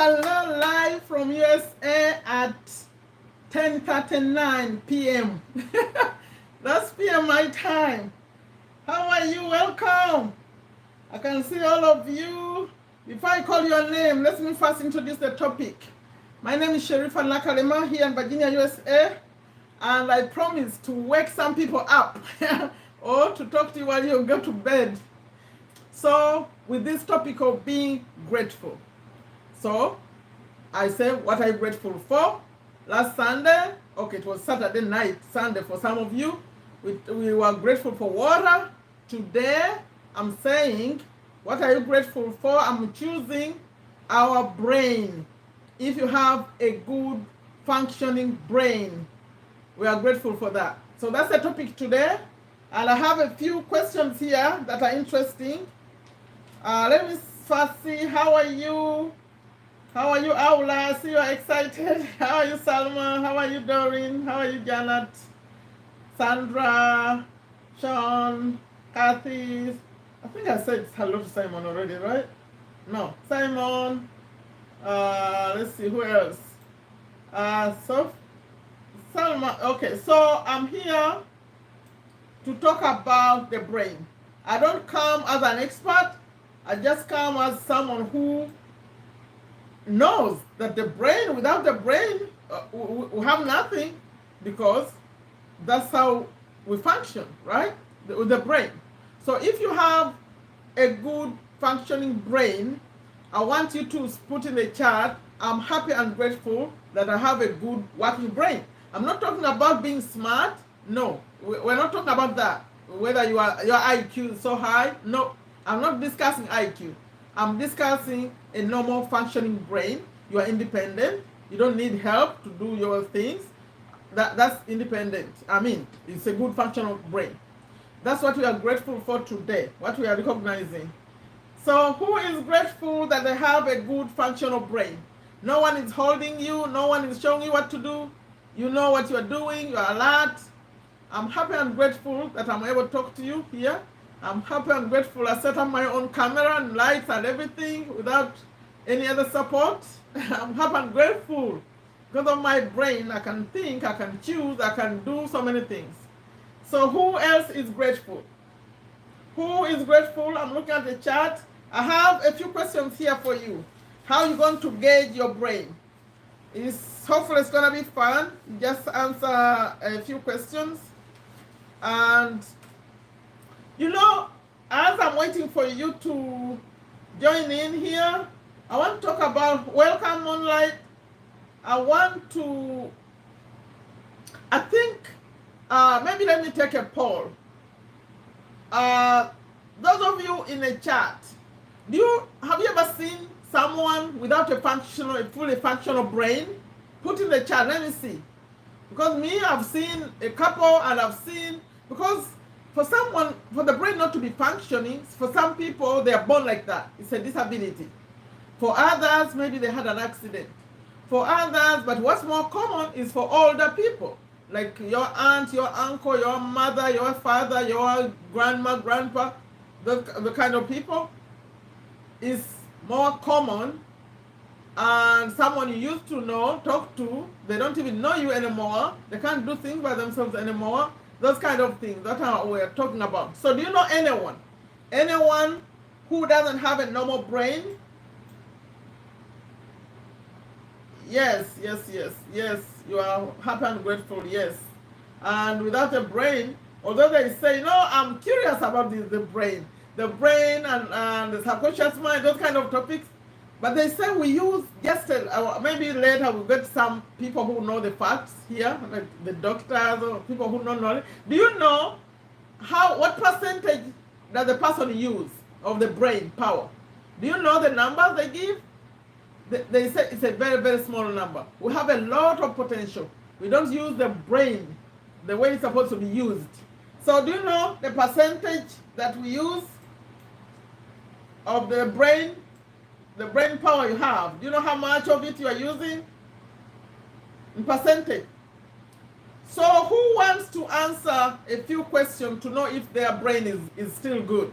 Hello, live from USA at 10:39 p.m. That's p.m. my time. How are you? Welcome. I can see all of you. Before I call your name, let me first introduce the topic. My name is Sherifa Nakalema here in Virginia, USA, and I promise to wake some people up or to talk to you while you go to bed. So, with this topic of being grateful. So, I said, what are you grateful for? Last Sunday, okay, it was Saturday night, Sunday for some of you. We were grateful for water. Today, I'm saying, what are you grateful for? I'm choosing our brain. If you have a good functioning brain, we are grateful for that. So that's the topic today. And I have a few questions here that are interesting. Let me first see, how are you? How are you, Aula? I see you're excited. How are you, Salma? How are you, Doreen? How are you, Janet? Sandra, Sean, Kathy. I think I said hello to Simon already, right? No, Simon. Let's see, who else? So, Salma. Okay, so I'm here to talk about the brain. I don't come as an expert. I just come as someone who knows that the brain, without the brain, we have nothing, because that's how we function, right? With the brain. So if you have a good functioning brain, I want you to put in the chat, I'm happy and grateful that I have a good working brain. I'm not talking about being smart. No, we're not talking about that. Whether your IQ is so high. No, I'm not discussing IQ. I'm discussing a normal functioning brain. You are independent. You don't need help to do your things. That's independent. I mean, it's a good functional brain. That's what we are grateful for today, what we are recognizing. So who is grateful that they have a good functional brain? No one is holding you. No one is showing you what to do. You know what you are doing. You are alert. I'm happy and grateful that I'm able to talk to you here. I'm happy and grateful I set up my own camera and lights and everything without any other support. I'm happy and grateful. Because of my brain, I can think, I can choose, I can do so many things. So who else is grateful? Who is grateful? I'm looking at the chat. I have a few questions here for you. How are you going to gauge your brain? Hopefully it's going to be fun. Just answer a few questions. And you know, as I'm waiting for you to join in here, I want to talk about welcome online. I think, maybe let me take a poll. Those of you in the chat, have you ever seen someone without a fully functional brain? Put in the chat, let me see. Because me, I've seen a couple, and I've seen, because for the brain not to be functioning, for some people, they are born like that. It's a disability. For others, maybe they had an accident. For others, but what's more common is for older people, like your aunt, your uncle, your mother, your father, your grandma, grandpa, the kind of people is more common. And someone you used to know, talk to, they don't even know you anymore. They can't do things by themselves anymore. Those kind of things. That's what we're talking about. So do you know anyone? Anyone who doesn't have a normal brain? Yes. You are happy and grateful, yes. And without a brain, although they say, no, I'm curious about the brain. The brain and the subconscious mind, those kind of topics. But they say we use just, maybe later we'll get some people who know the facts here, like the doctors or people who know knowledge. Do you know what percentage does the person use of the brain power? Do you know the numbers they give? They say it's a very, very small number. We have a lot of potential. We don't use the brain the way it's supposed to be used. So do you know the percentage that we use of the brain power you have? Do you know how much of it you are using in percentage? So who wants to answer a few questions to know if their brain is still good?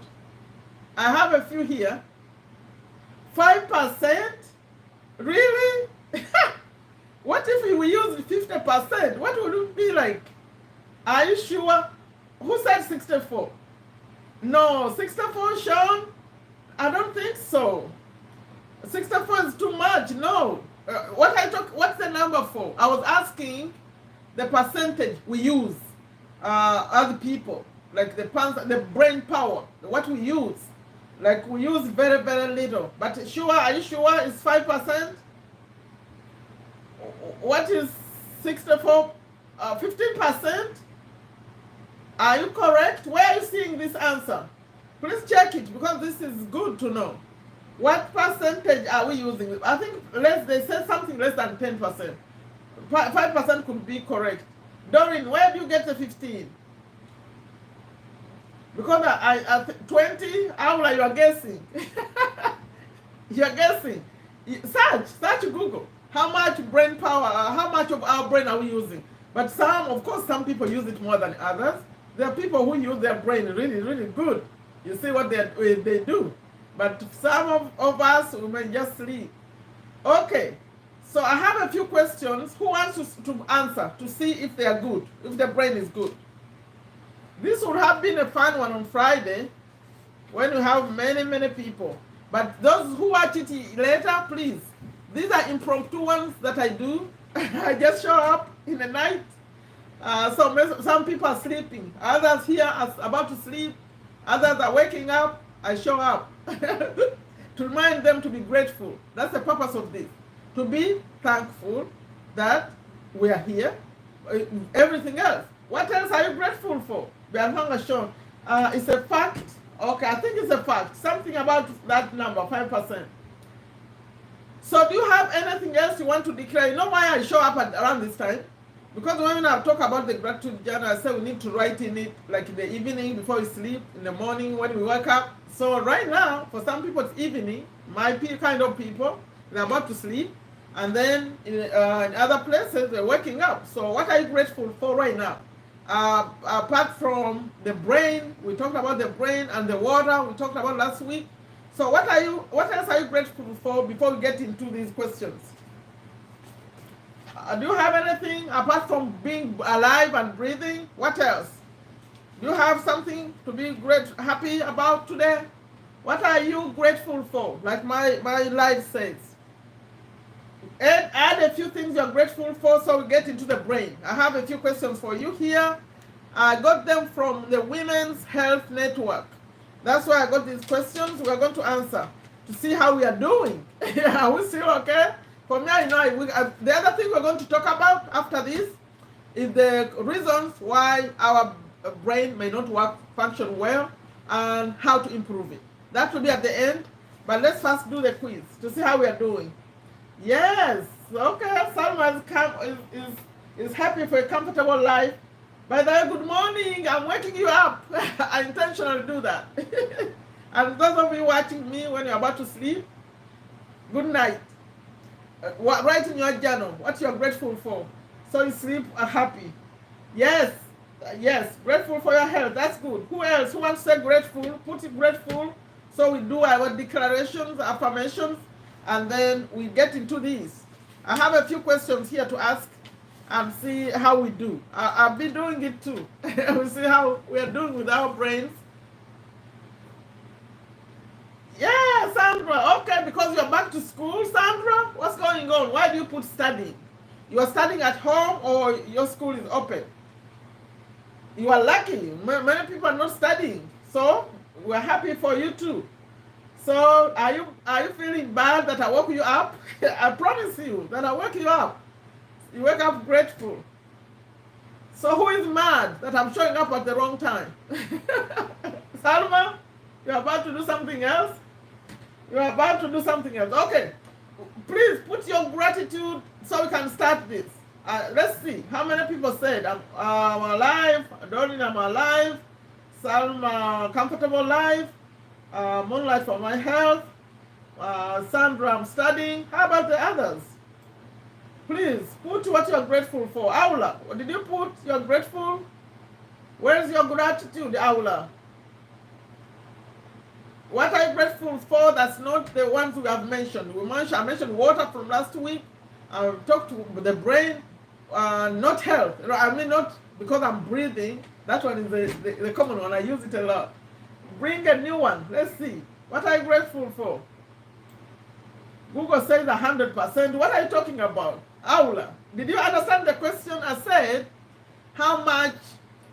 I have a few here. 5%, Really? What if we use 50%? What would it be like? Are you sure? Who said 64? No, 64, Sean? I don't think so. 64 is too much. No. What's the number for? I was asking the percentage we use other people, like the brain power, what we use. Like we use very, very little. But sure, are you sure it's 5%? What is 64? 15%? Are you correct? Where are you seeing this answer? Please check it because this is good to know. What percentage are we using? I think they said something less than 10%. 5% could be correct. Doreen, where do you get the 15? Because I 20, Aula, you are guessing. You are guessing. Search Google. How much brain power, how much of our brain are we using? But of course, some people use it more than others. There are people who use their brain really, really good. You see what they do. But some of us, we may just sleep. Okay. So I have a few questions. Who wants to answer to see if they are good, if the brain is good? This would have been a fun one on Friday when we have many, many people. But those who watch it later, please. These are impromptu ones that I do. I just show up in the night. Some people are sleeping. Others here are about to sleep. Others are waking up. I show up to remind them to be grateful. That's the purpose of this. To be thankful that we are here. Everything else. What else are you grateful for? It's a fact. Okay, I think it's a fact. Something about that number, 5%. So do you have anything else you want to declare? You know why I show up around this time? Because when I talk about the gratitude journal, I say we need to write in it like in the evening before we sleep, in the morning when we wake up. So right now, for some people it's evening, my kind of people, they're about to sleep. And then in other places, they're waking up. So what are you grateful for right now? Apart from the brain, we talked about the brain and the water, we talked about last week. So what else are you grateful for before we get into these questions? Do you have anything apart from being alive and breathing? What else? Do you have something to be happy about today? What are you grateful for? Like my life says. Add a few things you're grateful for so we get into the brain. I have a few questions for you here. I got them from the Women's Health Network. That's why I got these questions. We're going to answer to see how we are doing. Are we still okay? For me, I know the other thing we're going to talk about after this is the reasons why our brain may not function well and how to improve it. That will be at the end. But let's first do the quiz to see how we are doing. Yes. Okay. Salma is happy for a comfortable life. By the way, good morning. I'm waking you up. I intentionally do that. And those of you watching me when you're about to sleep, good night. Write in your journal what you're grateful for so you sleep happy. Yes. Yes. Grateful for your health. That's good. Who else? Who wants to say grateful? Put it grateful. So we do our declarations, affirmations, and then we get into these. I have a few questions here to ask and see how we do. I've been doing it too. We'll see how we are doing with our brains. Yeah, Sandra. Okay, because you're back to school, Sandra. What's going on? Why do you put studying? You are studying at home or your school is open? You are lucky. Many people are not studying. So we're happy for you too. So are you feeling bad that I woke you up? I promise you that I woke you up. You wake up grateful. So who is mad that I'm showing up at the wrong time? Salma, you're about to do something else? You're about to do something else. Okay. Please put your gratitude so we can start this. Let's see. How many people said, I'm alive. Doreen, I'm alive. Salma, comfortable life. Moonlight for my health. Sandra, I'm studying. How about the others? Please put what you're grateful for. Aula, what did you put? You're grateful? Where is your gratitude, Aula? What are you grateful for? That's not the ones we have mentioned. I mentioned water from last week. I talked to the brain, not health. I mean, not because I'm breathing. That one is the common one. I use it a lot. Bring a new one. Let's see. What are you grateful for? Google says 100%. What are you talking about? Aula, did you understand the question? I said, how much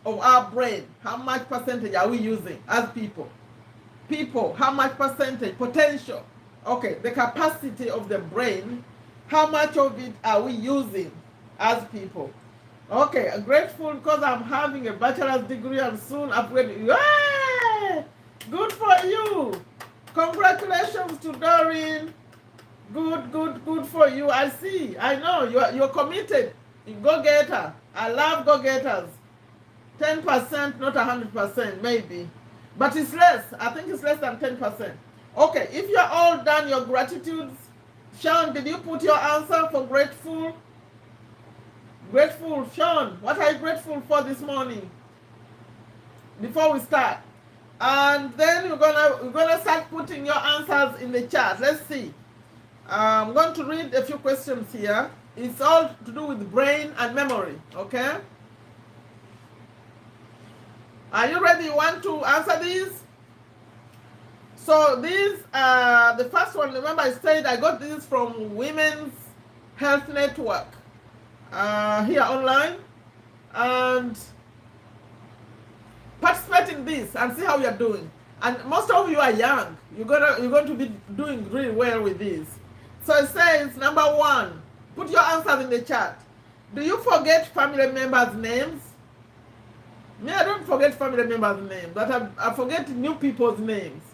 of our brain, how much percentage are we using as people? People, how much percentage, potential, okay, the capacity of the brain, how much of it are we using as people? Okay, I'm grateful because I'm having a bachelor's degree and soon upgrading. Yay! Good for you. Congratulations to Doreen. Good for you. I see. I know you're committed. You go-getter. I love go-getters. 10%, not 100%, maybe. But it's less. I think it's less than 10%. Okay, if you're all done your gratitudes, Sean, did you put your answer for grateful? Grateful, Sean, what are you grateful for this morning? Before we start. And then we're gonna start putting your answers in the chat. Let's see. I'm going to read a few questions here. It's all to do with brain and memory, okay? Are you ready? You want to answer these? So these, the first one, remember I said I got this from Women's Health Network here online. And participate in this and see how you're doing. And most of you are young. You're going to be doing really well with this. So it says, number 1, put your answers in the chat. Do you forget family members' names? Me, I don't forget family members' names, but I forget new people's names.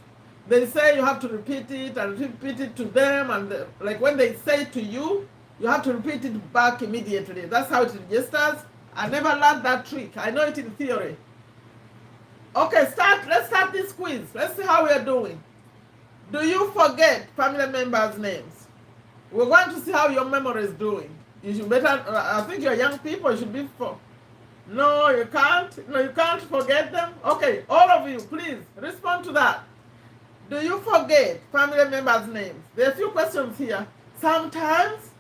They say you have to repeat it and repeat it to them, and like when they say it to you, you have to repeat it back immediately. That's how it registers. I never learned that trick. I know it in theory. Okay, let's start this quiz. Let's see how we are doing. Do you forget family members' names? We're going to see how your memory is doing. You should better, I think you're young people, you should be No, you can't. No, you can't forget them. Okay, all of you, please respond to that. Do you forget family members' names? There are a few questions here. Sometimes.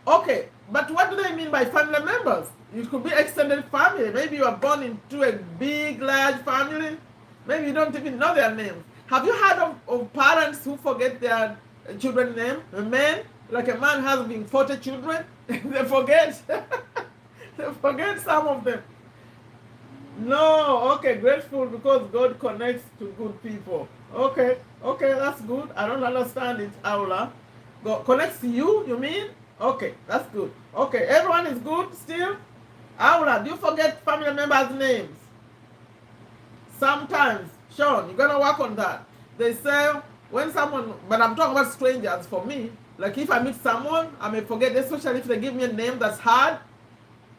Okay, but what do they mean by family members? It could be extended family. Maybe you are born into a big, large family. Maybe you don't even know their names. Have you heard of parents who forget their children's name? A man, like a man has been 40 children, they forget. They forget some of them. No, okay, grateful because God connects to good people. Okay, that's good. I don't understand it, Aula. God connects to you, you mean? Okay, that's good. Okay, everyone is good still? Aula, do you forget family members' names? Sometimes. Sean, you're going to work on that. They say when someone, but I'm talking about strangers for me. Like if I meet someone, I may forget, especially if they give me a name that's hard.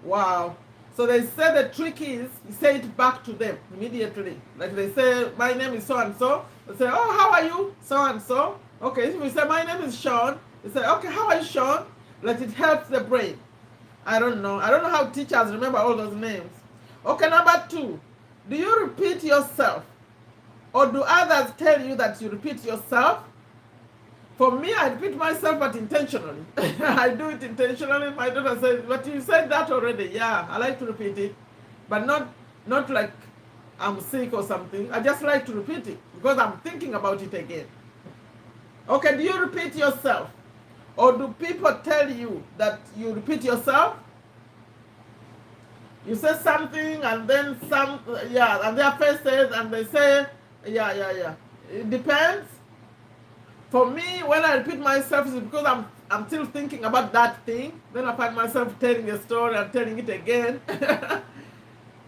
Wow. So they say the trick is you say it back to them immediately. Like they say, my name is so-and-so. They say, oh, how are you? So-and-so. Okay, if we say, my name is Sean. They say, okay, how are you, Sean? Like it helps the brain. I don't know how teachers remember all those names. Okay, number 2. Do you repeat yourself? Or do others tell you that you repeat yourself? For me, I repeat myself, but intentionally. I do it intentionally. My daughter says, but you said that already. Yeah, I like to repeat it. But not like I'm sick or something. I just like to repeat it because I'm thinking about it again. Okay, do you repeat yourself? Or do people tell you that you repeat yourself? You say something and then and their face says, and they say, yeah. It depends. For me, when I repeat myself, it's because I'm still thinking about that thing. Then I find myself telling a story and telling it again.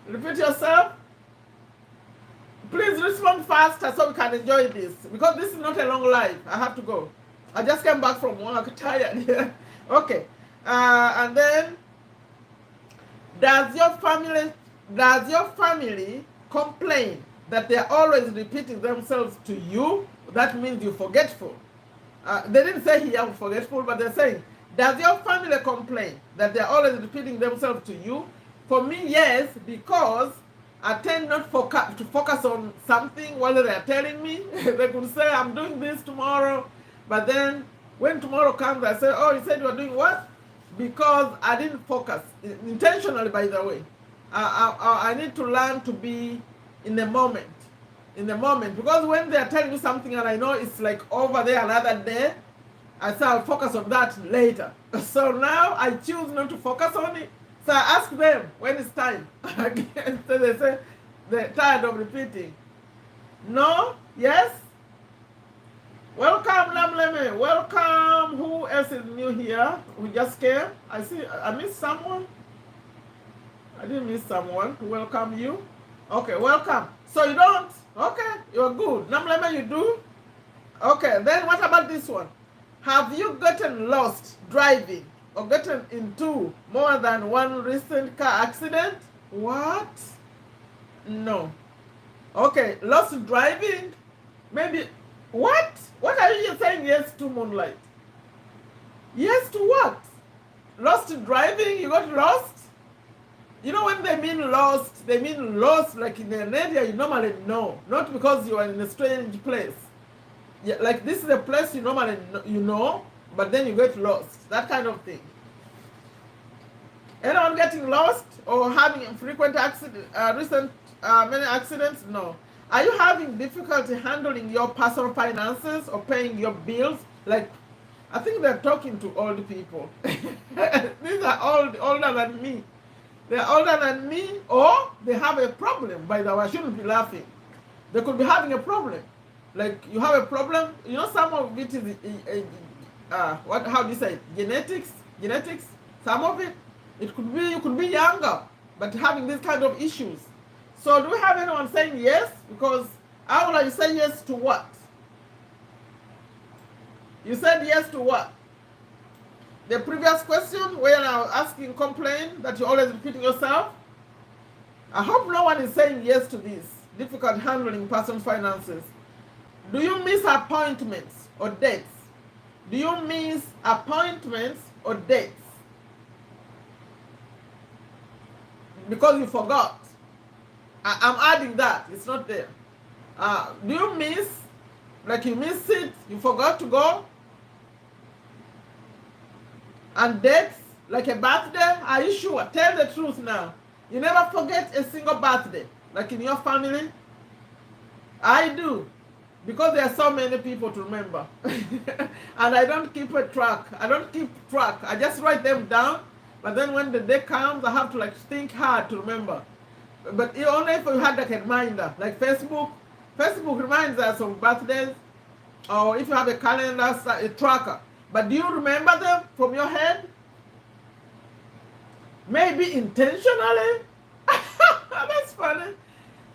Repeat yourself. Please respond faster so we can enjoy this. Because this is not a long life. I have to go. I just came back from work, tired. Okay. And then, does your family complain that they are always repeating themselves to you? That means you're forgetful. They didn't say here I'm forgetful, but they're saying, does your family complain that they're always repeating themselves to you? For me, yes, because I tend not to focus on something while they are telling me. They could say, I'm doing this tomorrow. But then when tomorrow comes, I say, oh, you said you were doing what? Because I didn't focus. Intentionally, by the way. I need to learn to be in the moment. In the moment. Because when they are telling me something and I know it's like over there another day, I say I'll focus on that later. So now I choose not to focus on it. So I ask them when it's time. Again, so they say they're tired of repeating. No? Yes? Welcome, Nakalema. Welcome. Who else is new here? We just came. I see. I missed someone. I didn't miss someone to welcome you. Okay, welcome. So you don't? Okay, you're good. Nakalema, you do? Okay, then what about this one? Have you gotten lost driving or gotten into more than one recent car accident? What? No. Okay, lost driving? Maybe. What? What are you saying yes to, Moonlight? Yes to what? Lost driving? You got lost? You know when they mean lost like in an area you normally know. Not because you are in a strange place. Yeah, like this is a place you normally know, but then you get lost. That kind of thing. Anyone getting lost or having frequent recent many accidents? No. Are you having difficulty handling your personal finances or paying your bills? Like, I think they're talking to old people. These are older than me. They're older than me, or they have a problem. By the way, I shouldn't be laughing. They could be having a problem. Like, you have a problem, you know, some of it is, how do you say, genetics, some of it, you could be younger, but having this kind of issues. So do we have anyone saying yes? Because how will you say yes to what? You said yes to what? The previous question where I was asking complain that you're always repeating yourself. I hope no one is saying yes to this. Difficult handling personal finances. Do you miss appointments or dates? Do you miss appointments or dates? Because you forgot. I'm adding that. It's not there. Do you miss, like you miss it, you forgot to go? And dates, like a birthday? Are you sure? Tell the truth now. You never forget a single birthday, like in your family? I do. Because there are so many people to remember. And I don't keep a track. I just write them down. But then when the day comes, I have to like think hard to remember. But only if you had like a reminder. Like Facebook. Facebook reminds us of birthdays. Or if you have a calendar, a tracker. But do you remember them from your head? Maybe intentionally? That's funny.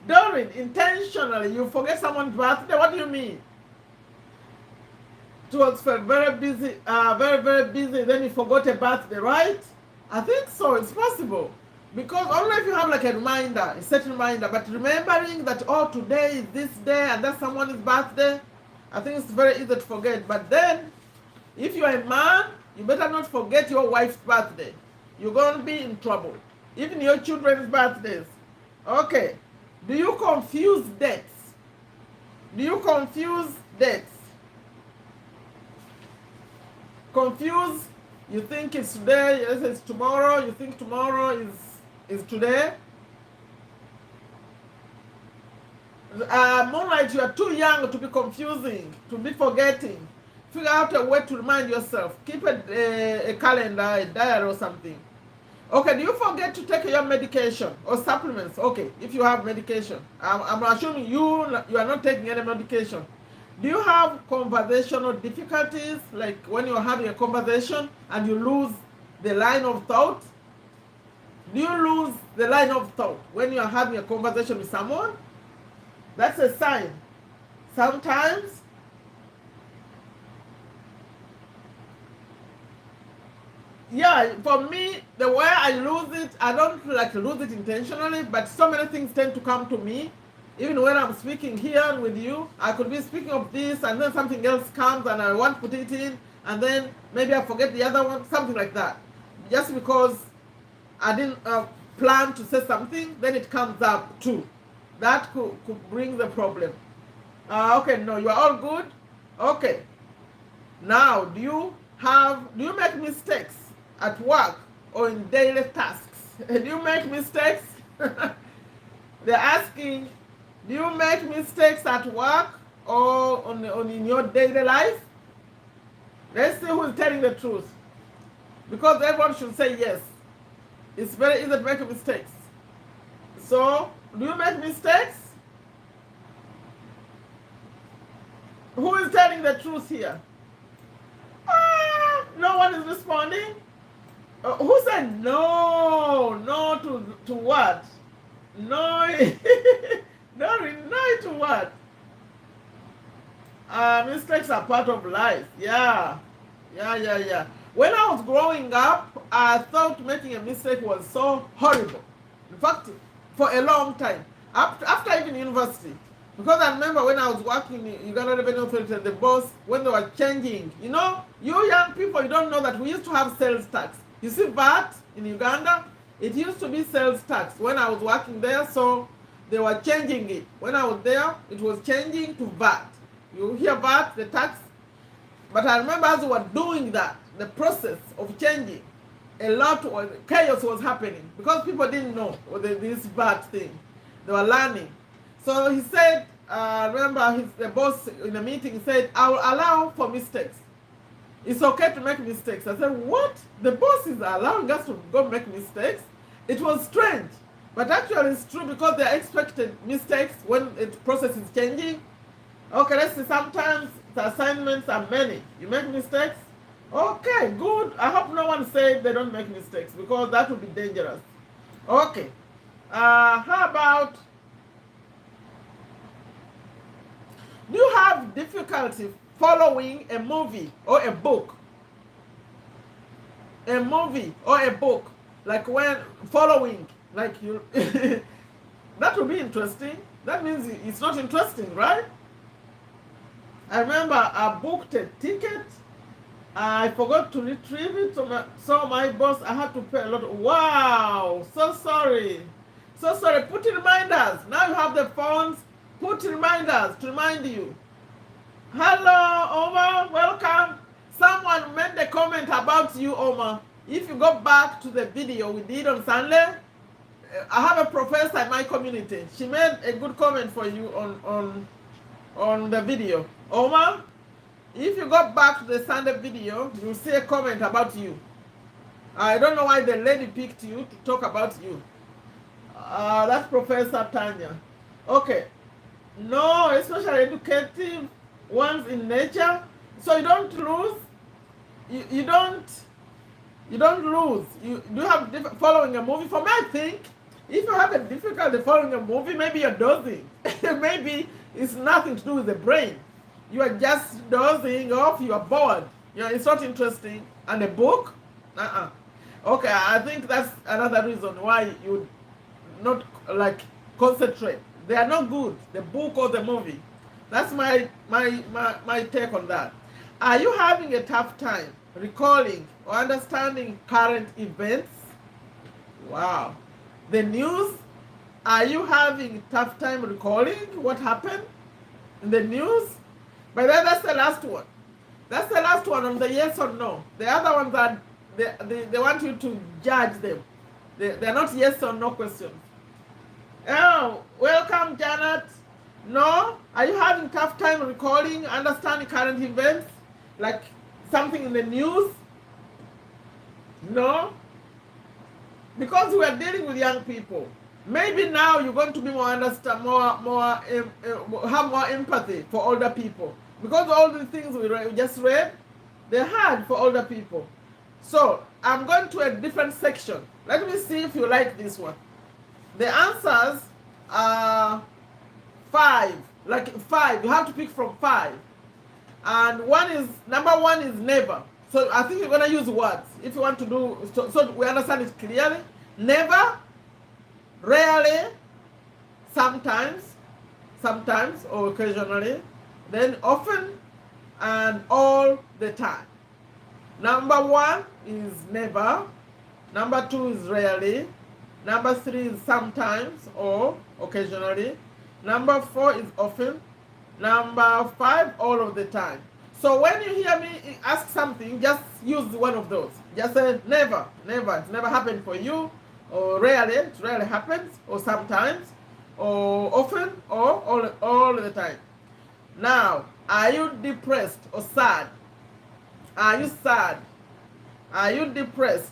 Doreen, intentionally, you forget someone's birthday? What do you mean? It was very busy, very busy, then you forgot a birthday, right? I think so, it's possible. Because only if you have like a reminder, a set reminder, but remembering that, oh, today is this day and that's someone's birthday, I think it's very easy to forget. But then, if you're a man, you better not forget your wife's birthday. You're going to be in trouble. Even your children's birthdays. Okay. Do you confuse dates? Confuse, you think it's today, yes, it's tomorrow, you think tomorrow is today. Moonlight, you are too young to be confusing, to be forgetting. Figure out a way to remind yourself. Keep a calendar, a diary or something. Okay, do you forget to take your medication or supplements? Okay, if you have medication. I'm assuming you are not taking any medication. Do you have conversational difficulties, like when you're having a conversation and you lose the line of thought? Do you lose the line of thought when you're having a conversation with someone? That's a sign. Sometimes yeah, for me, the way I lose it, I don't like lose it intentionally, but so many things tend to come to me. Even when I'm speaking here with you, I could be speaking of this and then something else comes and I want to put it in and then maybe I forget the other one, something like that. Just because I didn't plan to say something, then it comes up too. That could bring the problem. Okay, no, you are all good. Okay. Now, do you make mistakes at work or in daily tasks? Do you make mistakes? They're asking, do you make mistakes at work or on in your daily life? Let's see who's telling the truth. Because everyone should say yes. It's very easy to make mistakes. So, do you make mistakes? Who is telling the truth here? No one is responding. Who said no? No to what? No, no to what? Mistakes are part of life. Yeah. When I was growing up, I thought making a mistake was so horrible. In fact, for a long time, after even university. Because I remember when I was working in Uganda Revenue Authority, the boss, when they were changing, you young people, you don't know that we used to have sales tax. You see VAT in Uganda, it used to be sales tax when I was working there, so they were changing it. When I was there, it was changing to VAT. You hear VAT, the tax? But I remember as we were doing that, the process of changing, chaos was happening because people didn't know this VAT thing. They were learning. So he said, remember the boss in a meeting said, I will allow for mistakes. It's okay to make mistakes. I said, what? The boss is allowing us to go make mistakes? It was strange. But actually it's true because they expected mistakes when the process is changing. Okay, let's see, sometimes the assignments are many. You make mistakes? Okay, good. I hope no one said they don't make mistakes because that would be dangerous. Okay. How about, do you have difficulty following a movie or a book? A movie or a book, like when following, like you, that would be interesting. That means it's not interesting, right? I remember I booked a ticket. I forgot to retrieve it, so my boss, I had to pay a lot. Wow, so sorry. So sorry, put reminders. Now you have the phones, put reminders to remind you. Hello, Omar, welcome. Someone made a comment about you, Omar. If you go back to the video we did on Sunday, I have a professor in my community. She made a good comment for you on the video. Omar, if you go back to the Sunday video, you'll see a comment about you. I don't know why the lady picked you to talk about you. That's Professor Tanya. Okay. No, especially educative ones in nature. So you don't lose. You don't lose. You have following a movie. For me, I think if you have a difficulty following a movie, maybe you're dozing. Maybe it's nothing to do with the brain. You are just dozing off. You are bored. It's not interesting. And a book? Okay, I think that's another reason why you not like concentrate. They are not good. The book or the movie. That's my take on that. Are you having a tough time recalling or understanding current events? Wow. The news? Are you having a tough time recalling what happened in the news? But then that's the last one. That's the last one on the yes or no. The other ones are, they want you to judge them. They're not yes or no questions. Oh, welcome, Janet. No? Are you having tough time recalling, understanding current events? Like something in the news? No? Because we are dealing with young people. Maybe now you're going to be have more empathy for older people. Because all the things we just read, they're hard for older people. So I'm going to a different section. Let me see if you like this one. The answers are 5. Like 5. You have to pick from 5. And number one is never. So I think you're going to use words. If you want to do, so we understand it clearly. Never, rarely, sometimes or occasionally, then often, and all the time. Number 1 is never. Number 2 is rarely. Number 3 is sometimes or occasionally. Number 4 is often. Number 5, all of the time. So when you hear me ask something, just use one of those. Just say never, never. It's never happened for you, or rarely, it rarely happens, or sometimes, or often, or all the time. Now, are you depressed or sad? Are you sad? Are you depressed?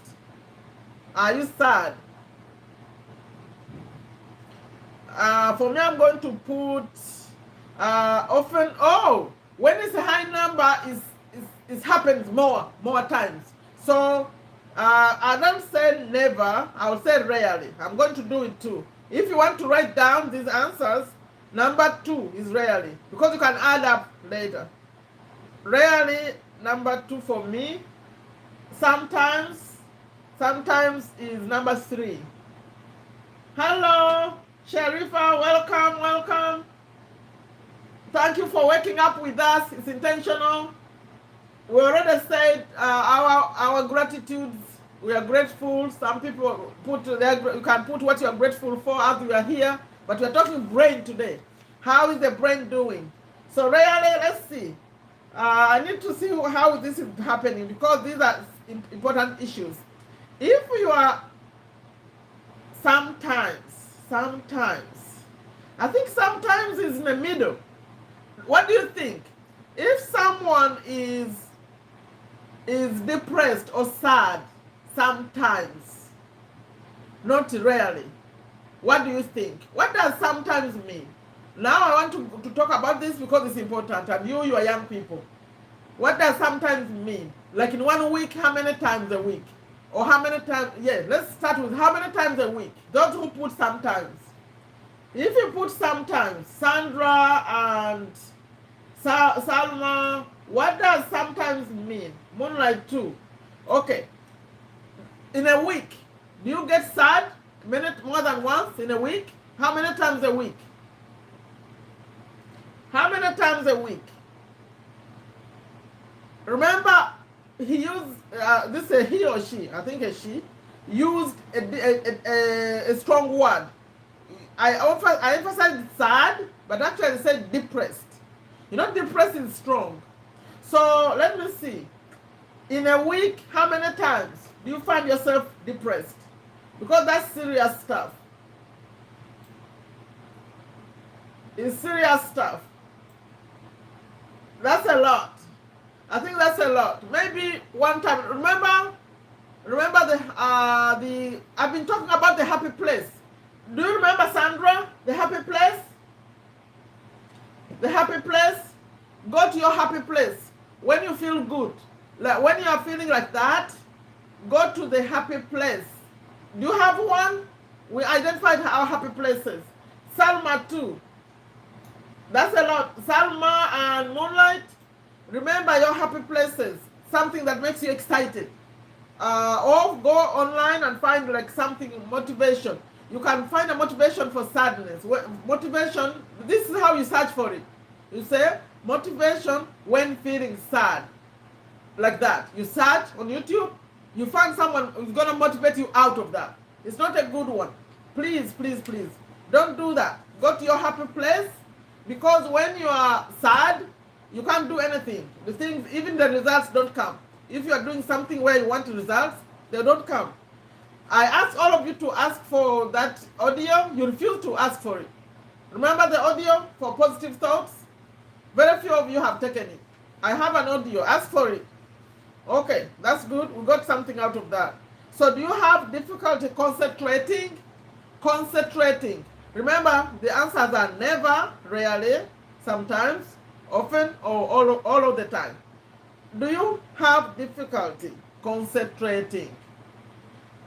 Are you sad? For me, I'm going to put often. Oh, when it's a high number, it happens more times. So I don't say never. I will say rarely. I'm going to do it too. If you want to write down these answers, number 2 is rarely, because you can add up later. Rarely, number 2 for me. Sometimes is number 3. Hello, Sherifa, welcome. Thank you for waking up with us. It's intentional. We already said our gratitudes. We are grateful. Some people you can put what you are grateful for as we are here. But we are talking brain today. How is the brain doing? So really, let's see. I need to see how this is happening, because these are important issues. If you are sometimes, I think sometimes is in the middle. What do you think? If someone is depressed or sad sometimes, not rarely, what do you think? What does sometimes mean? Now I want to talk about this because it's important, and you are young people. What does sometimes mean? Like in 1 week, how many times a week? Or how many times? Yeah, let's start with how many times a week. Those who put sometimes. If you put sometimes, Sandra and Salma, what does sometimes mean? Moonlight too. Okay. In a week, do you get sad more than once in a week? How many times a week? How many times a week? Remember, he used, this is he or she, I think a she, used a strong word. I emphasized sad, but actually I said depressed. You know, depressed is strong. So let me see. In a week, how many times do you find yourself depressed? Because that's serious stuff. It's serious stuff. That's a lot. I think that's a lot. Maybe one time. Remember the I've been talking about the happy place. Do you remember, Sandra, the happy place? The happy place. Go to your happy place when you feel good. Like when you are feeling like that, go to the happy place. Do you have one? We identified our happy places. Salma too. That's a lot. Salma and Moonlight. Remember your happy places. Something that makes you excited. Or go online and find like something motivation. You can find a motivation for sadness. Motivation, this is how you search for it. You say motivation when feeling sad. Like that. You search on YouTube, you find someone who's going to motivate you out of that. It's not a good one. Please, please, please. Don't do that. Go to your happy place, because when you are sad, you can't do anything. The things, even the results don't come. If you are doing something where you want results, they don't come. I asked all of you to ask for that audio. You refuse to ask for it. Remember the audio for positive thoughts? Very few of you have taken it. I have an audio. Ask for it. Okay, that's good. We got something out of that. So do you have difficulty concentrating? Concentrating. Remember, the answers are never, rarely, sometimes, often, or all of the time. Do you have difficulty concentrating?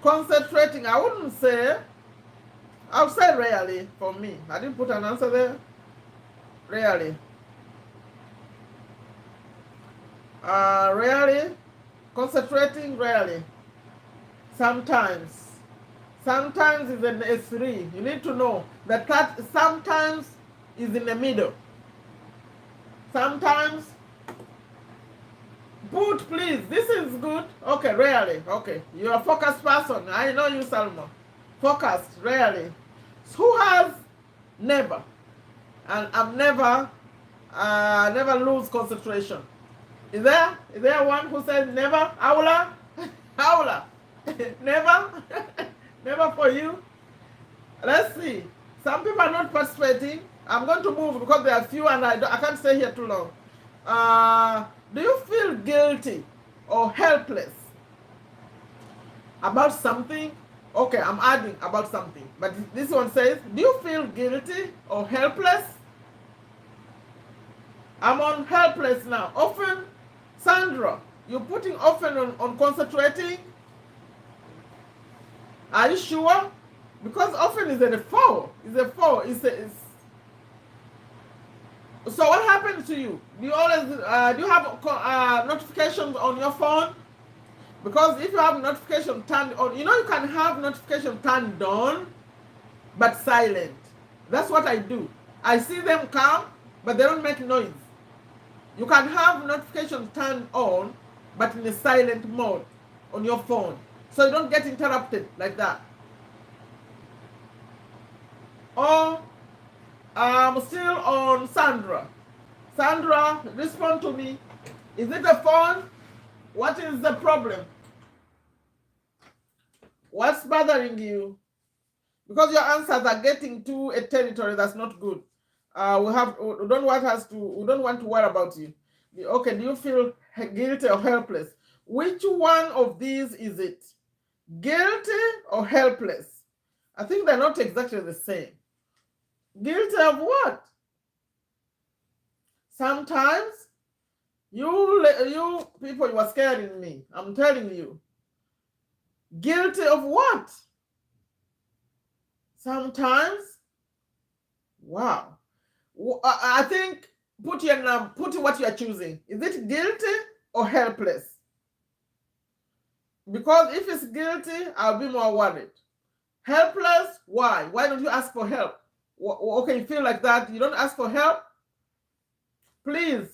Concentrating, I wouldn't say, I would say rarely for me. I didn't put an answer there. Rarely. Rarely. Concentrating, rarely. Sometimes. Sometimes is an S3. You need to know that sometimes is in the middle. Sometimes. Put, please. This is good. Okay, rarely. Okay. You're a focused person. I know you, Salma. Focused, rarely. Who has never? And I'm never lose concentration. Is there one who said never? Aula? Aula? Never? Never for you? Let's see. Some people are not participating. I'm going to move because there are few and I can't stay here too long. Do you feel guilty or helpless about something? Okay, I'm adding about something. But this one says, do you feel guilty or helpless? I'm on helpless now. Often, Sandra, you're putting often on concentrating. Are you sure? Because often is a 4. It's a 4. So what happens to you? Do you always do you have notifications on your phone? Because if you have notification turned on, you know you can have notification turned on, but silent. That's what I do. I see them come, but they don't make noise. You can have notification turned on, but in a silent mode on your phone, so you don't get interrupted like that. Or I'm still on Sandra. Sandra, respond to me. Is it a phone? What is the problem? What's bothering you? Because your answers are getting to a territory that's not good. We don't want to worry about you. Okay, do you feel guilty or helpless? Which one of these is it? Guilty or helpless? I think they're not exactly the same. Guilty of what? Sometimes you people, you are scaring me. I'm telling you. Guilty of what? Sometimes, wow. I think put what you are choosing. Is it guilty or helpless? Because if it's guilty, I'll be more worried. Helpless, why? Why don't you ask for help? Okay, you feel like that, you don't ask for help? Please,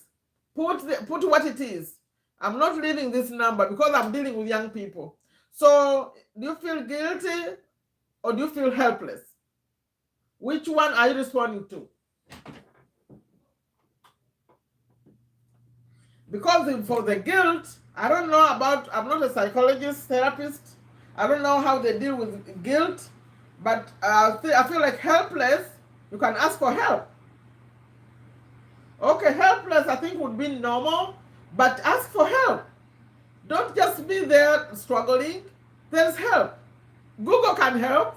put what it is. I'm not leaving this number because I'm dealing with young people. So, do you feel guilty or do you feel helpless? Which one are you responding to? Because for the guilt, I don't know about, I'm not a psychologist, therapist. I don't know how they deal with guilt, but I feel like helpless, you can ask for help. Okay, helpless I think would be normal, but ask for help. Don't just be there struggling. There's help. Google can help.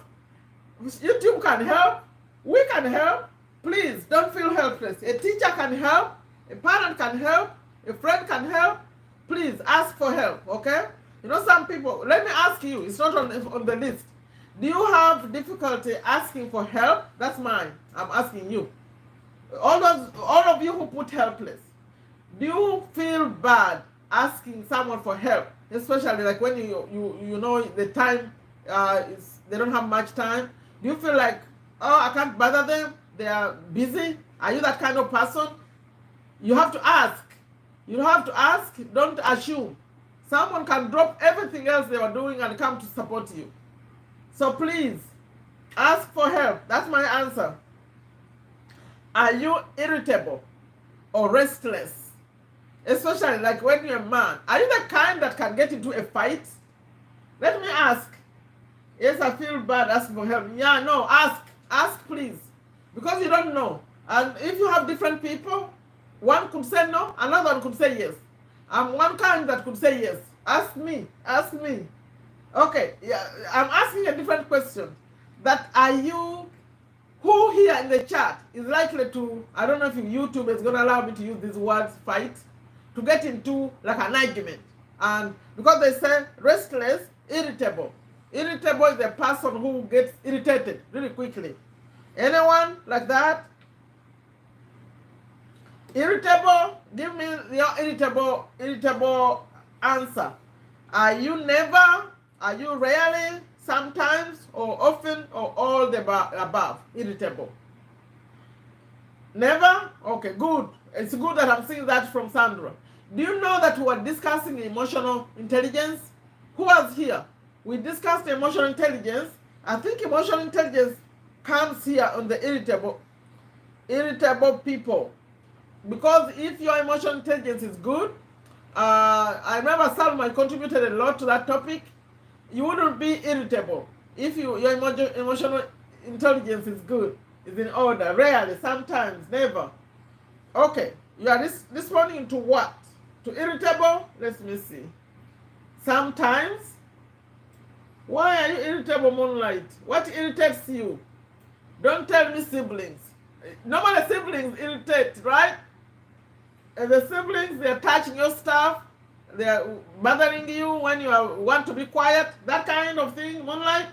YouTube can help. We can help. Please don't feel helpless. A teacher can help. A parent can help. A friend can help. Please ask for help, okay? You know, some people, let me ask you, it's not on the list. Do you have difficulty asking for help? That's mine. I'm asking you. All of you who put helpless, do you feel bad asking someone for help? Especially like when you know the time they don't have much time. Do you feel like, oh, I can't bother them, they are busy? Are you that kind of person? You have to ask. You have to ask, don't assume. Someone can drop everything else they are doing and come to support you. So please, ask for help. That's my answer. Are you irritable or restless? Especially like when you're a man. Are you the kind that can get into a fight? Let me ask. Yes, I feel bad asking for help. Yeah, no, ask. Ask, please. Because you don't know. And if you have different people, one could say no, another one could say yes. I'm one kind that could say yes. Ask me. Ask me. Okay, yeah, I'm asking a different question. That are you, who here in the chat is likely to, I don't know if YouTube is going to allow me to use these words, fight, to get into like an argument. And because they say restless, irritable. Irritable is a person who gets irritated really quickly. Anyone like that? Irritable, give me your irritable answer. Are you never, are you rarely, sometimes, or often, or all the above? Irritable. Never? Okay, good. It's good that I'm seeing that from Sandra. Do you know that we are discussing emotional intelligence? Who was here? We discussed emotional intelligence, I think emotional intelligence comes here on the irritable people. Because if your emotional intelligence is good, I remember Salma contributed a lot to that topic. You wouldn't be irritable if your emotional intelligence is good, is in order. Rarely, sometimes, never. Okay, you are responding to what? To irritable? Let me see. Sometimes. Why are you irritable, Moonlight? What irritates you? Don't tell me siblings. Normally siblings irritate, right? And the siblings, they're touching your stuff. They're bothering you when you want to be quiet. That kind of thing, Moonlight.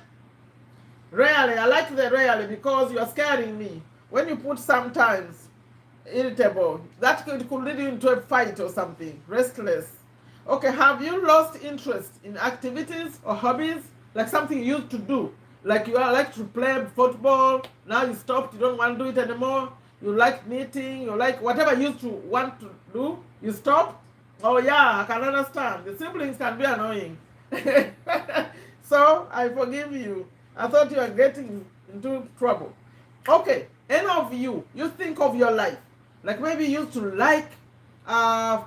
Rarely. I like the rarely because you are scaring me. When you put sometimes irritable, that could lead you into a fight or something. Restless. Okay, have you lost interest in activities or hobbies? Like something you used to do. Like you like to play football, now you stopped, you don't want to do it anymore. You like knitting, you like whatever you used to want to do, you stopped. Oh yeah, I can understand. The siblings can be annoying. So I forgive you. I thought you were getting into trouble. Okay, any of you think of your life. Like maybe you used to like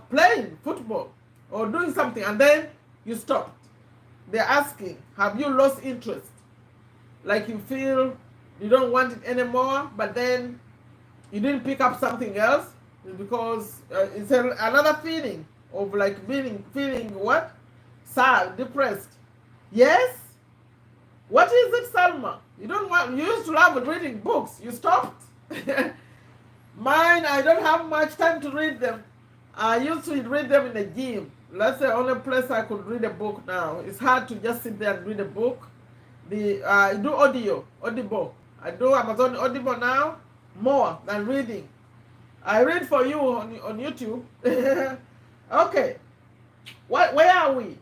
playing football or doing something and then you stopped. They're asking, have you lost interest? Like you feel you don't want it anymore, but then you didn't pick up something else because it's another feeling of like feeling what? Sad, depressed. Yes? What is it, Salma? You used to love reading books. You stopped? Mine, I don't have much time to read them. I used to read them in the gym. That's the only place I could read a book now. It's hard to just sit there and read a book. I do Audible. I do Amazon Audible now more than reading. I read for you on YouTube. Okay. Where are we?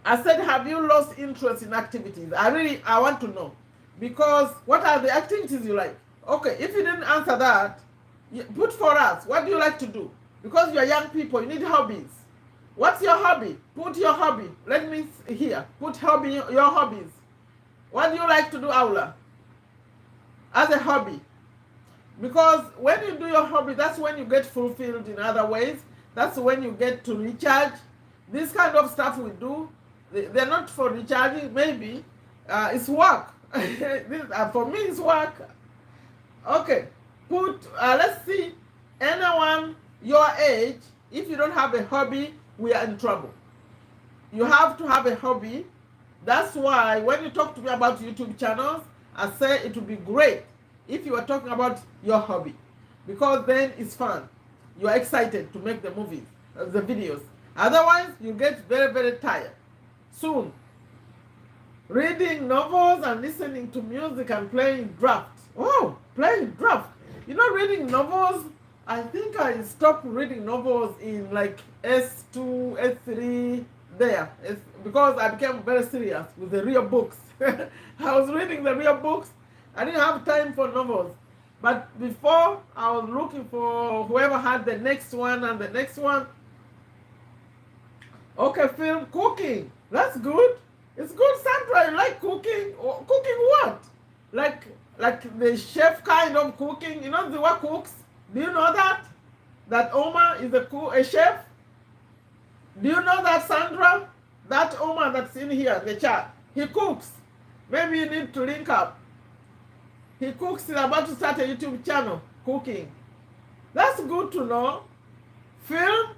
I said, have you lost interest in activities? I want to know. Because what are the activities you like? Okay, if you didn't answer that, put for us. What do you like to do? Because you are young people, you need hobbies. What's your hobby? Put your hobby. Let me hear. Put your hobbies. What do you like to do, Aula? As a hobby. Because when you do your hobby, that's when you get fulfilled in other ways. That's when you get to recharge. This kind of stuff we do, they're not for recharging, maybe. It's work. For me, it's work. Okay. Let's see. Anyone your age, if you don't have a hobby, we are in trouble. You have to have a hobby. That's why when you talk to me about YouTube channels, I say it would be great if you are talking about your hobby. Because then it's fun. You are excited to make the movies, the videos. Otherwise, you get very, very tired soon. Reading novels and listening to music and playing drafts. Oh, playing draft. Reading novels, I think I stopped reading novels in like S2, S3, there. Because I became very serious with the real books. I was reading the real books. I didn't have time for novels. But before, I was looking for whoever had the next one and the next one. Okay, film, cooking. That's good. It's good, Sandra. You like cooking? Cooking what? Like the chef kind of cooking. You know the one cooks? Do you know that? That Omar is a chef? Do you know that, Sandra? That Omar that's in here, the chat. He cooks. Maybe you need to link up. He cooks. He's about to start a YouTube channel, cooking. That's good to know. Film.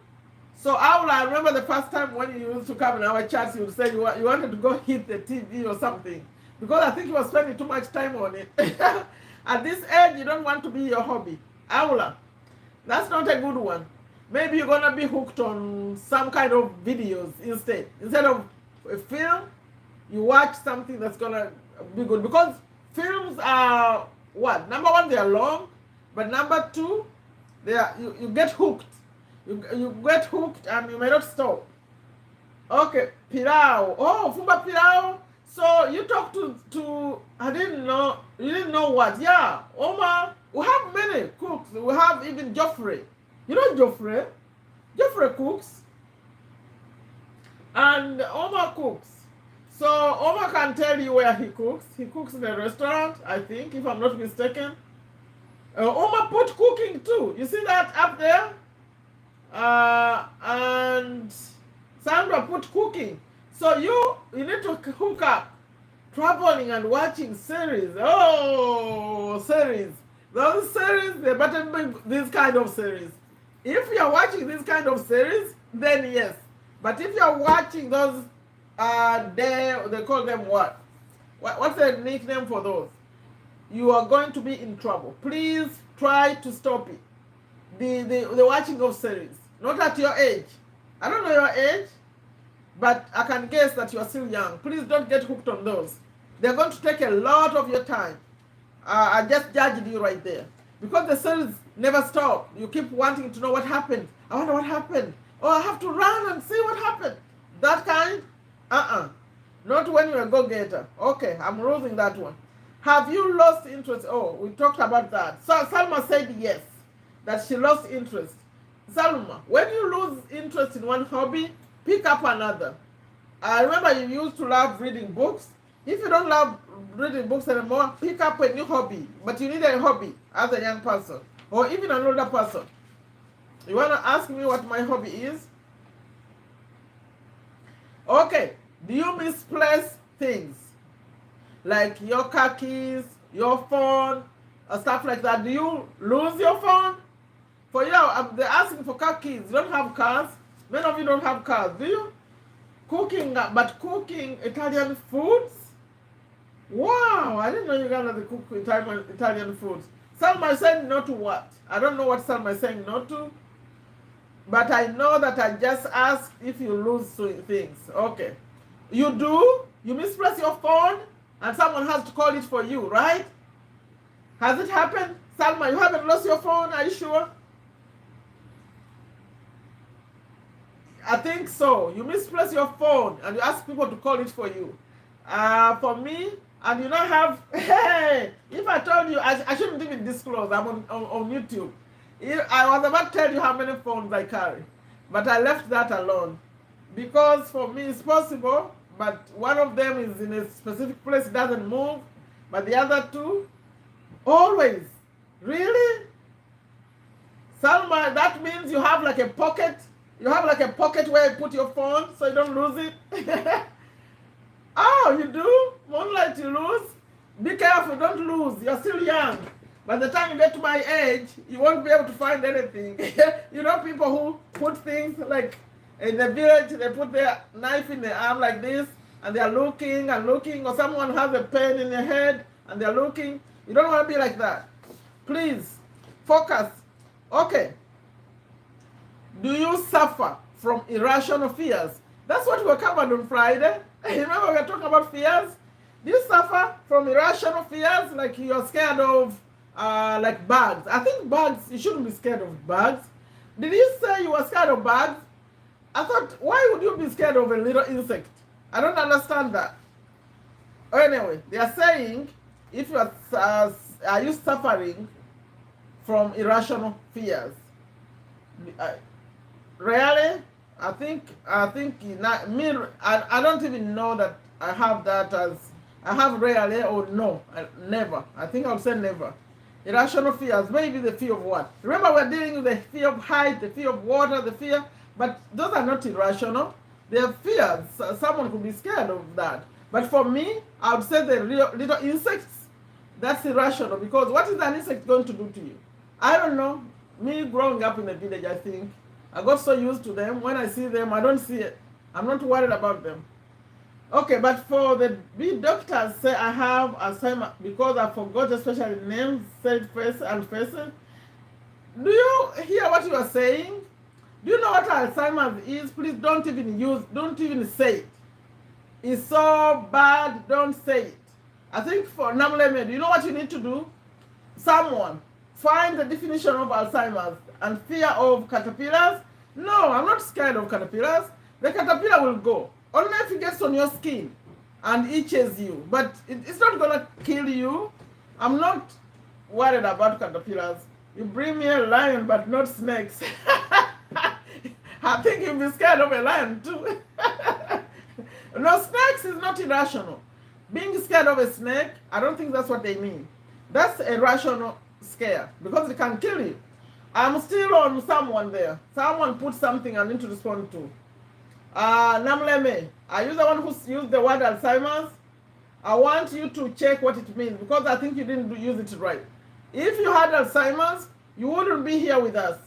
So I remember the first time when you used to come in our chats, you would say you wanted to go hit the TV or something. Because I think you were spending too much time on it. At this age, you don't want to be your hobby. Aula. That's not a good one. Maybe you're going to be hooked on some kind of videos instead. Instead of a film, you watch something that's going to be good. Because films are, what? Number one, they are long. But number two, you get hooked. You get hooked and you may not stop. Okay, Pilau. Oh, Fumba Pilau. So you talked to I didn't know, you didn't know what? Yeah, Omar. We have many cooks. We have even Joffrey. You know Joffrey? Joffrey cooks. And Omar cooks. So Omar can tell you where he cooks. He cooks in a restaurant, I think, if I'm not mistaken. Omar put cooking too. You see that up there? And Sandra put cooking. So you need to hook up traveling and watching series. Oh, series. Those series, they better be this kind of series. If you're watching this kind of series, then yes. But if you're watching those, they call them what? What's the nickname for those? You are going to be in trouble. Please try to stop it. The watching of series. Not at your age. I don't know your age, but I can guess that you are still young. Please don't get hooked on those. They're going to take a lot of your time. I just judged you right there. Because the series never stop. You keep wanting to know what happened. I wonder what happened. Oh, I have to run and see what happened. That kind? Not when you're a go-getter. Okay, I'm losing that one. Have you lost interest? Oh, we talked about that. So Salma said yes, that she lost interest. Salma, when you lose interest in one hobby, pick up another. I remember you used to love reading books. If you don't love reading books anymore, pick up a new hobby. But you need a hobby as a young person or even an older person. You want to ask me what my hobby is? Okay. Do you misplace things? Like your car keys, your phone, or stuff like that. Do you lose your phone? For you, they're asking for car keys. You don't have cars. Many of you don't have cars, do you? Cooking, but cooking Italian foods? Wow, I didn't know you guys cook Italian foods. Salma is saying no to what? I don't know what Salma is saying no to. But I know that I just asked if you lose things. Okay. You do? You misplace your phone and someone has to call it for you, right? Has it happened? Salma, you haven't lost your phone, are you sure? I think so. You misplace your phone and you ask people to call it for you. For me, and you don't have, hey, if I told you, I shouldn't even disclose, I'm on YouTube. I was about to tell you how many phones I carry, but I left that alone. Because for me it's possible, but one of them is in a specific place, it doesn't move, but the other two, always. Really? Salma, that means you have like a pocket. You have like a pocket where you put your phone so you don't lose it. Oh, you do? Moonlight, you lose? Be careful, don't lose. You're still young. By the time you get to my age, you won't be able to find anything. You know people who put things like in the village, they put their knife in their arm like this, and they are looking and looking, or someone has a pen in their head, and they're looking. You don't want to be like that. Please, focus. Okay. Do you suffer from irrational fears? That's what we covered on Friday. Remember we were talking about fears? Do you suffer from irrational fears? Like you're scared of like bugs. I think bugs, you shouldn't be scared of bugs. Did you say you were scared of bugs? I thought, why would you be scared of a little insect? I don't understand that. Anyway, they are saying, if you are you suffering from irrational fears? Really? I think not, me. I don't even know that I have that as I have rarely or no, never. I think I'll say never. Irrational fears, maybe the fear of what? Remember, we're dealing with the fear of height, the fear of water, the fear, but those are not irrational. They're fears. Someone could be scared of that. But for me, I would say the little insects, that's irrational, because what is an insect going to do to you? I don't know. Me growing up in the village, I think, I got so used to them. When I see them, I don't see it. I'm not worried about them. Okay, but for the big doctors say I have Alzheimer's because I forgot especially names, said face and faces. Do you hear what you are saying? Do you know what Alzheimer's is? Please don't even say it. It's so bad, don't say it. I think for Nakalema, do you know what you need to do? Someone find the definition of Alzheimer's and fear of caterpillars. No, I'm not scared of caterpillars. The caterpillar will go. Only if it gets on your skin and itches you. But it's not going to kill you. I'm not worried about caterpillars. You bring me a lion, but not snakes. I think you'll be scared of a lion too. No, snakes is not irrational. Being scared of a snake, I don't think that's what they mean. That's a rational scare because it can kill you. I'm still on someone there. Someone put something I need to respond to. Nakalema, are you the one who used the word Alzheimer's? I want you to check what it means because I think you didn't use it right. If you had Alzheimer's, you wouldn't be here with us.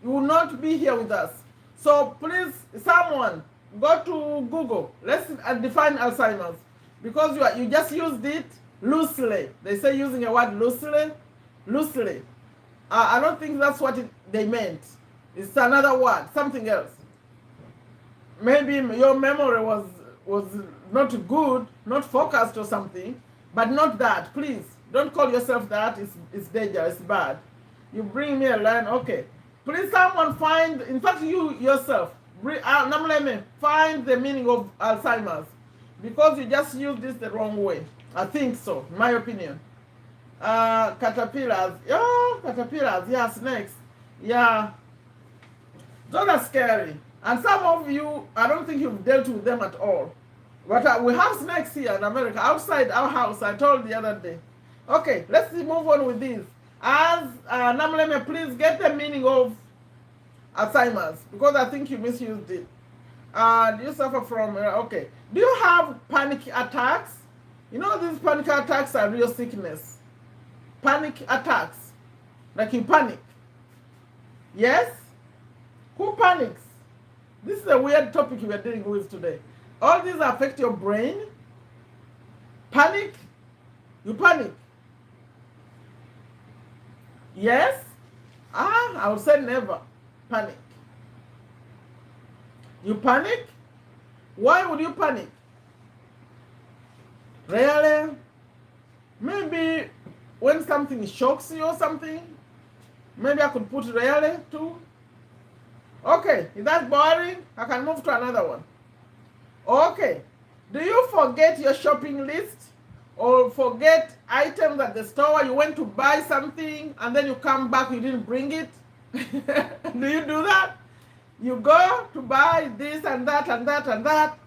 You will not be here with us. So please, someone, go to Google. Let's define Alzheimer's because you just used it loosely. They say using a word loosely. I don't think that's what they meant. It's another word, something else. Maybe your memory was not good, not focused or something, but not that. Please, don't call yourself that. It's dangerous, it's bad. You bring me a line, okay. Please, someone find, in fact, you yourself, Nakalema, find the meaning of Alzheimer's because you just used this the wrong way. I think so, in my opinion. Caterpillars, yeah, snakes, yeah. Those are scary. And some of you, I don't think you've dealt with them at all. But we have snakes here in America, outside our house, I told the other day. Okay, let's move on with this. As Nakalema, please get the meaning of Alzheimer's because I think you misused it. Do you suffer from, okay. Do you have panic attacks? You know these panic attacks are real sickness. Panic attacks. Like you panic. Yes? Who panics? This is a weird topic we are dealing with today. All these affect your brain. Panic. You panic. Yes? I would say never. Panic. You panic? Why would you panic? Really? Maybe when something shocks you or something. Maybe I could put really too. Okay, is that boring? I can move to another one. Okay, do you forget your shopping list or forget items at the store? You went to buy something and then you come back, you didn't bring it? Do you do that? You go to buy this and that and that and that,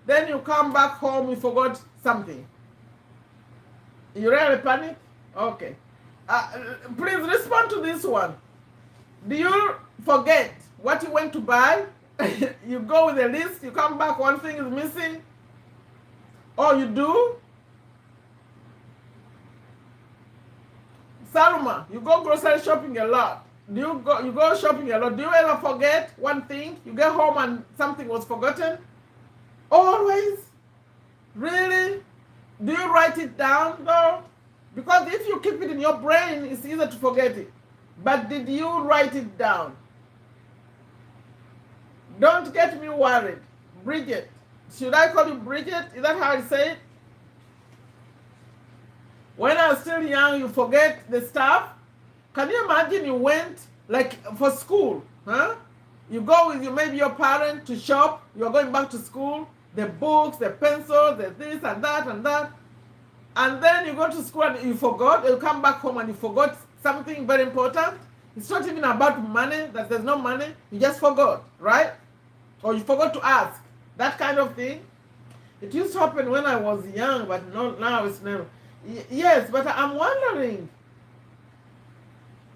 then you come back home, you forgot something. You really panic? Okay. Please respond to this one. Do you forget what you went to buy? You go with a list, you come back, one thing is missing. Or you do? Salma, you go grocery shopping a lot. You go shopping a lot. Do you ever forget one thing? You get home and something was forgotten? Always? Really? Do you write it down? No. Because if you keep it in your brain, it's easy to forget it. But did you write it down? Don't get me worried. Bridget. Should I call you Bridget? Is that how I say it? When I was still young, you forget the stuff. Can you imagine you went, like, for school, huh? You go with maybe your parent to shop. You're going back to school. The books, the pencils, the this and that and that. And then you go to school and you forgot. You come back home and you forgot something very important. It's not even about money, that there's no money. You just forgot, right? Or you forgot to ask. That kind of thing. It used to happen when I was young, but not now. It's never. Yes, but I'm wondering,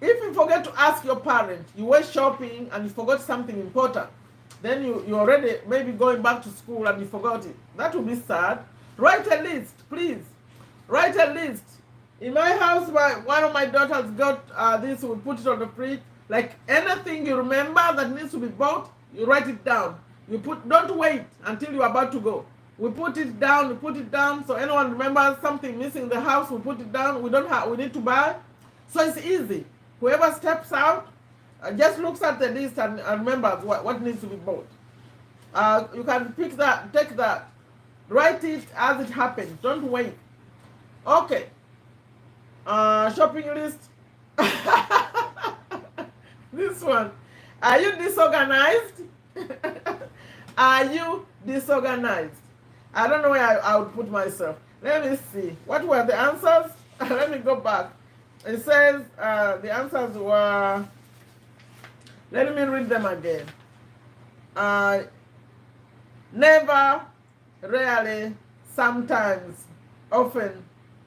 if you forget to ask your parent, you were shopping and you forgot something important, then you already maybe going back to school and you forgot it. That would be sad. Write a list, please. Write a list. In my house, one of my daughters got this, we put it on the fridge. Like anything you remember that needs to be bought, you write it down. Don't wait until you're about to go. We put it down, so anyone remembers something missing in the house, we put it down. We need to buy. So it's easy. Whoever steps out just looks at the list and remembers what needs to be bought. You can pick that, take that, write it as it happens. Don't wait. Okay. Shopping list. This one. Are you disorganized? Are you disorganized? I don't know where I would put myself. Let me see. What were the answers? Let me go back. It says the answers were, let me read them again. Never rarely, sometimes, often,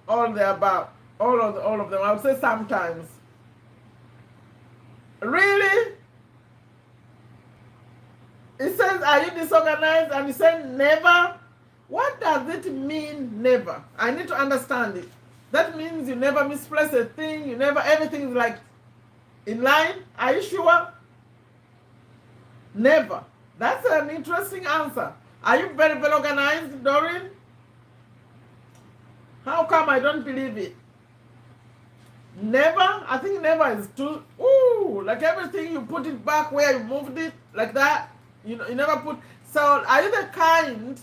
all the above, all of them. I would say sometimes. Really? It says, are you disorganized? And you say never. What does it mean, never? I need to understand it. That means you never misplace a thing. You never, everything is like in line. Are you sure? Never. That's an interesting answer. Are you very well organized, Doreen? How come I don't believe it? Never? I think never is too, ooh, like everything you put it back where you moved it, like that. You never put, so are you the kind,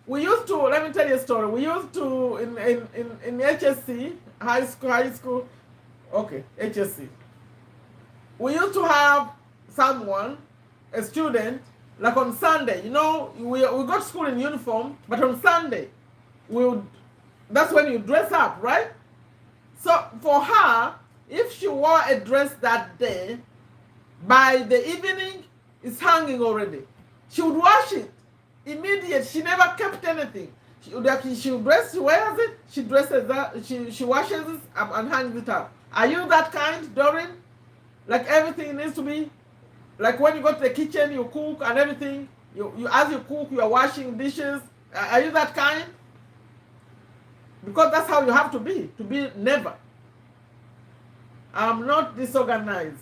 we used to, let me tell you a story. We used to, in HSC, high school, okay, HSC. We used to have someone, a student, like on Sunday, we go to school in uniform, but on Sunday, that's when you dress up, right? So for her, if she wore a dress that day, by the evening, it's hanging already. She would wash it immediately. She never kept anything. She wears it, she dresses that, she washes it and hangs it up. Are you that kind, Doreen? Like everything needs to be, like when you go to the kitchen, you cook and everything, you as you cook, you are washing dishes. Are you that kind? Because that's how you have to be never. I'm not disorganized.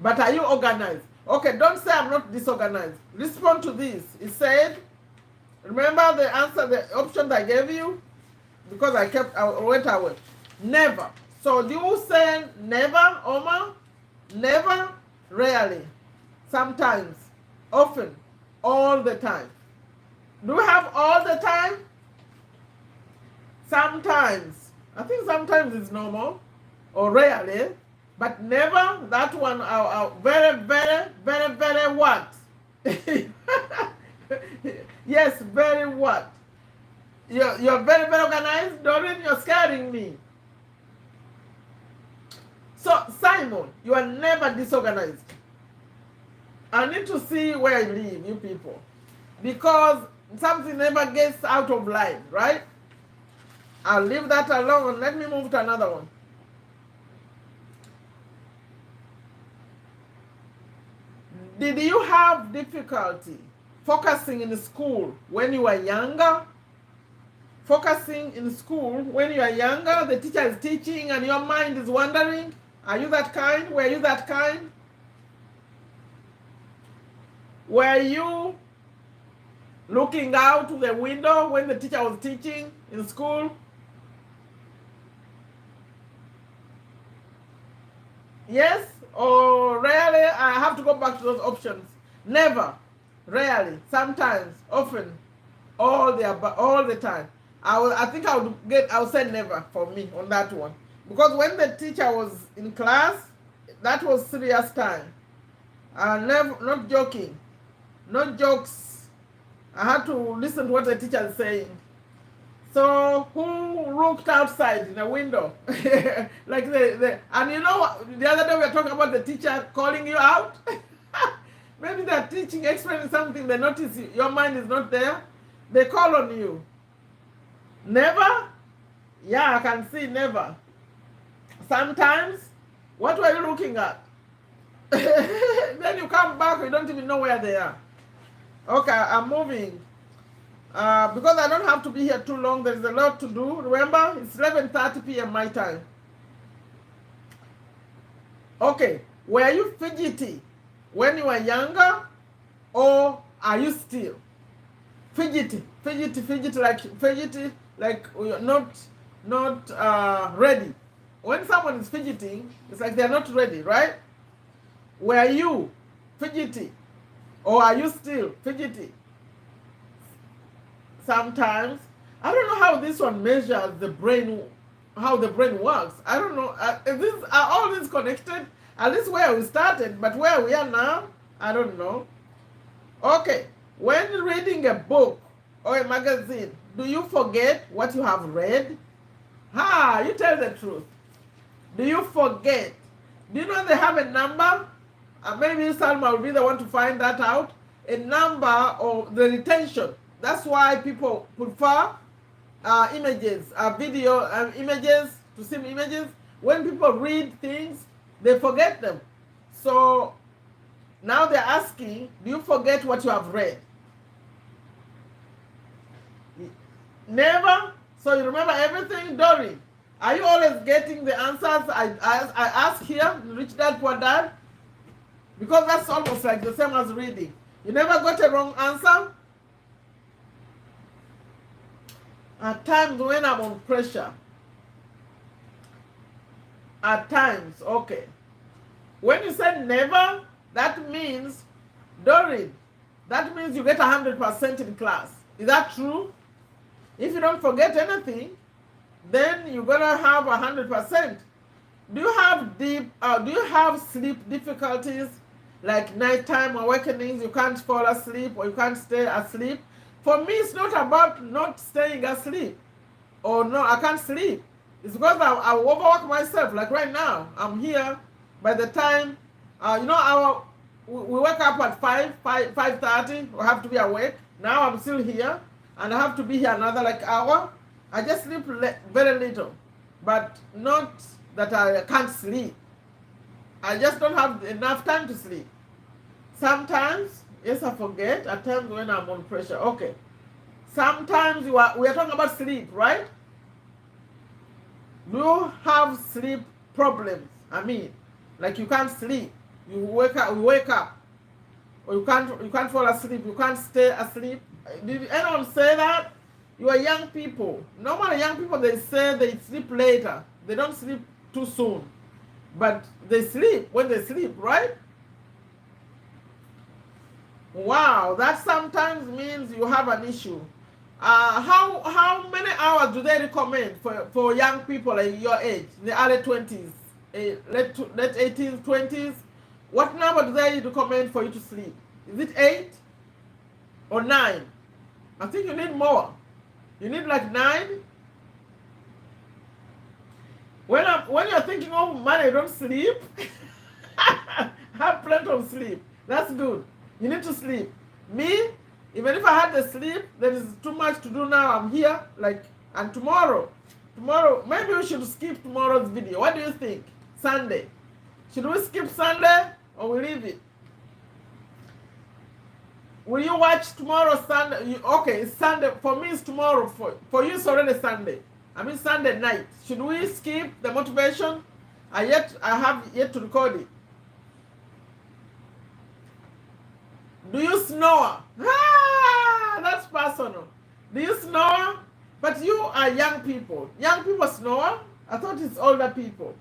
But are you organized? Okay, don't say I'm not disorganized. Respond to this. It said, remember the answer, the option I gave you? Because I went away. Never. So do you say never, Omar? Never, rarely, sometimes, often, all the time. Do we have all the time? Sometimes. I think sometimes is normal, or rarely, but never, that one, very, very, very, very what? Yes, very what? You're very, very organized, Doreen, you're scaring me. So, Simon, you are never disorganized. I need to see where you live, you people. Because something never gets out of line, right? I'll leave that alone. Let me move to another one. Did you have difficulty focusing in school when you were younger? Focusing in school when you are younger, the teacher is teaching and your mind is wandering? Are you that kind? Were you that kind? Were you looking out the window when the teacher was teaching in school? Yes or rarely? I have to go back to those options. Never, rarely, sometimes, often, all the time. I think I'll say never for me on that one. Because when the teacher was in class, that was serious time. Never, not joking, no jokes. I had to listen to what the teacher is saying. So who looked outside in a window? Like and you know what, the other day we were talking about the teacher calling you out. Maybe they're teaching, explaining something, they notice your mind is not there. They call on you. Never? Yeah, I can see never. Sometimes, what were you looking at? Then you come back, you don't even know where they are. Okay, I'm moving. Because I don't have to be here too long, there's a lot to do. Remember, it's 11:30 p.m. my time. Okay, were you fidgety when you were younger, or are you still? Fidgety, like you're not ready. When someone is fidgeting, it's like they're not ready, right? Were you fidgety, or are you still fidgety? Sometimes. I don't know how this one measures the brain, how the brain works. I don't know. Are all these connected? At least where we started, but where we are now, I don't know. Okay, when reading a book or a magazine, do you forget what you have read? You tell the truth. Do you forget? Do you know they have a number? Maybe Salma will be the one to find that out. A number of the retention. That's why people prefer images, video images, to see images. When people read things, they forget them. So now they're asking, do you forget what you have read? Never. So you remember everything, Dory? Are you always getting the answers I ask here, Rich Dad, Poor Dad? Because that's almost like the same as reading. You never got a wrong answer? At times when I'm on pressure. At times, okay. When you say never, that means, Dory, that means you get 100% in class. Is that true? If you don't forget anything, then you're gonna have 100%. Do you have sleep difficulties, like nighttime awakenings? You can't fall asleep or you can't stay asleep. For me, it's not about not staying asleep or no, I can't sleep. It's because I overwork myself. Like right now, I'm here. By the time, we wake up at 5:30. We have to be awake. Now I'm still here. And I have to be here another like hour. I just sleep very little, but not that I can't sleep. I just don't have enough time to sleep. Sometimes, yes, I forget. At times when I'm on pressure, okay. Sometimes we are talking about sleep, right? Do you have sleep problems? I mean, like you can't sleep. You wake up, or you can't fall asleep. You can't stay asleep. Did anyone say that? You are young people. Normally young people, they say they sleep later. They don't sleep too soon. But they sleep when they sleep, right? Wow, that sometimes means you have an issue. How many hours do they recommend for young people in your age, in the early 20s, late 18s, 20s? What number do they recommend for you to sleep? Is it 8 or 9? I think you need more. You need like 9. When you're thinking, oh man, I don't sleep, have plenty of sleep. That's good. You need to sleep. Me, even if I had the sleep, there is too much to do now. I'm here, and tomorrow, maybe we should skip tomorrow's video. What do you think? Sunday. Should we skip Sunday or we leave it? Will you watch tomorrow Sunday? Okay, it's Sunday. For me, it's tomorrow. For you, it's already Sunday. I mean Sunday night. Should we skip the motivation? I have yet to record it. Do you snore? That's personal. Do you snore? But you are young people. Young people snore? I thought it's older people.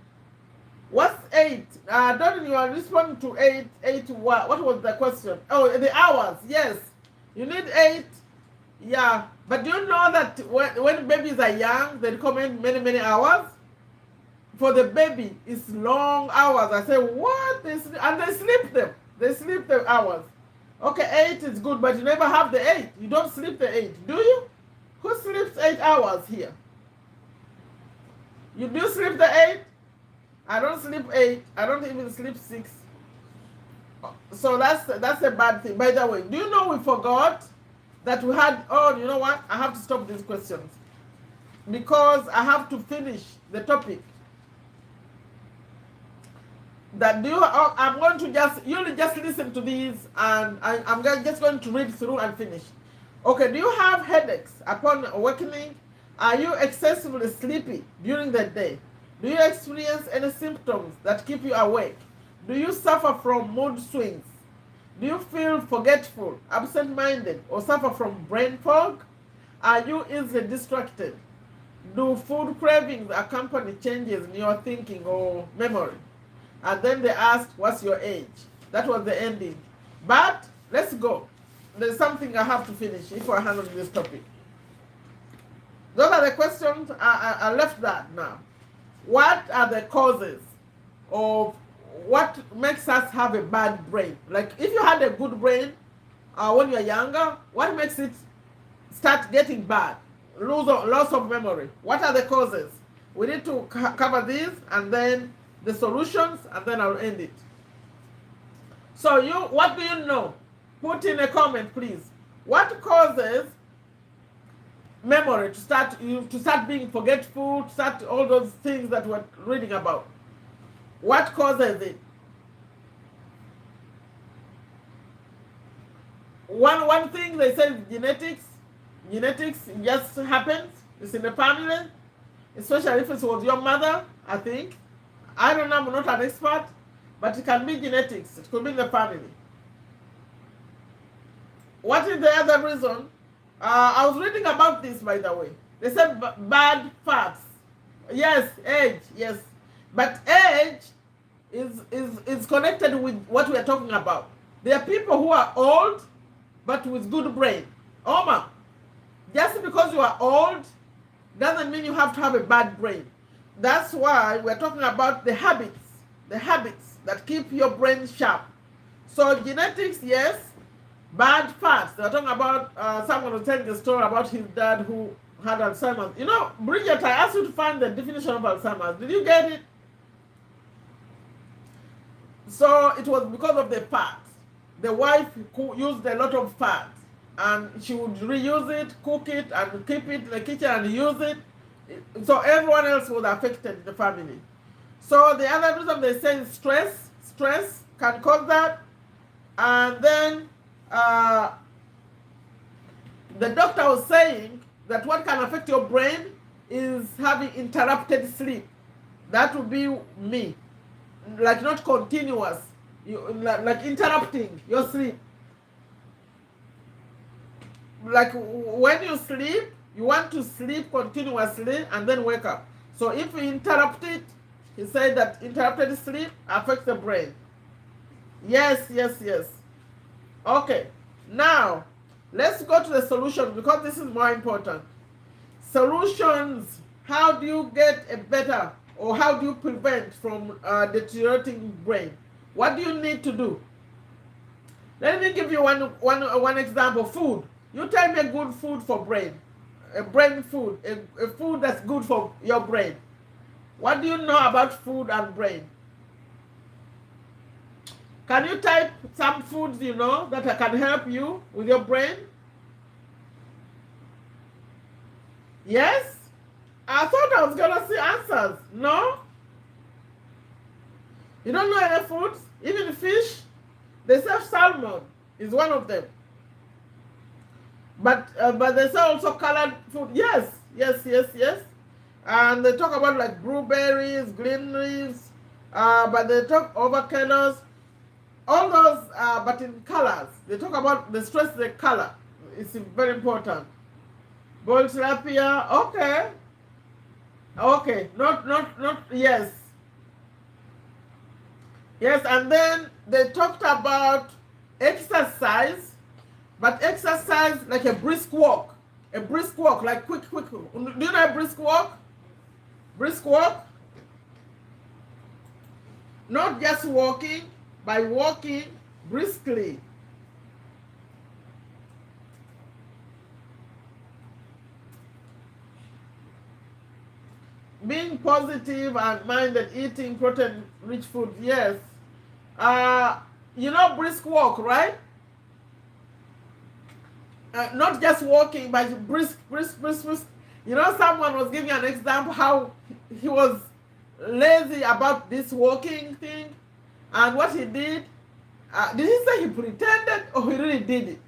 What's 8? Don't you are responding to 8? 8 what? What was the question? Oh, the hours. Yes. You need 8. Yeah. But do you know that when babies are young, they recommend many hours? For the baby, it's long hours. I say, what? And they sleep them. They sleep the hours. Okay, 8 is good, but you never have the 8. You don't sleep the 8, do you? Who sleeps 8 hours here? You do sleep the 8? I don't sleep 8. I don't even sleep 6. So that's a bad thing. By the way, do you know we forgot that we had, oh, you know what? I have to stop these questions because I have to finish the topic. I'm going to you'll just listen to these and I'm just going to read through and finish. Okay, do you have headaches upon awakening? Are you excessively sleepy during the day? Do you experience any symptoms that keep you awake? Do you suffer from mood swings? Do you feel forgetful, absent-minded, or suffer from brain fog? Are you easily distracted? Do food cravings accompany changes in your thinking or memory? And then they asked, what's your age? That was the ending. But let's go. There's something I have to finish if I handle this topic. Those are the questions. I left that now. What are the causes of what makes us have a bad brain? Like if you had a good brain when you're younger, what makes it start getting bad? Loss of memory. What are the causes? We need to cover these and then the solutions, and then I'll end it. So what do you know? Put in a comment, please. What causes memory, to start being forgetful, to start all those things that we're reading about. What causes it? One thing they say is genetics. Genetics just happens. It's in the family, especially if it was your mother, I think. I don't know, I'm not an expert, but it can be genetics. It could be in the family. What is the other reason? I was reading about this, by the way. They said bad fats. Yes, age, yes. But age is connected with what we are talking about. There are people who are old, but with good brain. Oma, just because you are old doesn't mean you have to have a bad brain. That's why we're talking about the habits that keep your brain sharp. So genetics, yes. Bad fats. They're talking about, someone was telling the story about his dad who had Alzheimer's. You know, Bridget, I asked you to find the definition of Alzheimer's. Did you get it? So it was because of the fat. The wife used a lot of fat, and she would reuse it, cook it, and keep it in the kitchen and use it. So everyone else was affected in the family. So the other reason they say is stress. Stress can cause that. And then the doctor was saying that what can affect your brain is having interrupted sleep. That would be me. Like not continuous. Like interrupting your sleep. Like when you sleep, you want to sleep continuously and then wake up. So if you interrupt it, he said that interrupted sleep affects the brain. Yes. Okay, now let's go to the solution, because this is more important. Solutions. How do you get a better, or how do you prevent from deteriorating brain? What do you need to do? Let me give you one example. Food. You tell me a good food for brain. A brain food. A food that's good for your brain. What do you know about food and brain? Can you type some foods you know that can help you with your brain? Yes? I thought I was going to see answers. No? You don't know any foods? Even fish? They say salmon is one of them. But they say also colored food. Yes. And they talk about like blueberries, green leaves, but they talk avocados. All those, but in colors. They talk about, they stress the color. It's very important. Boiled tilapia, okay. Okay, not, yes. Yes, and then they talked about exercise, but exercise like a brisk walk. A brisk walk, like quick. Do you know a brisk walk? Brisk walk? Not just walking, by walking briskly. Being positive and minded, eating protein-rich food, yes. You know brisk walk, right? Not just walking, but brisk. You know, someone was giving an example how he was lazy about this walking thing. And what he did he say he pretended or he really did it?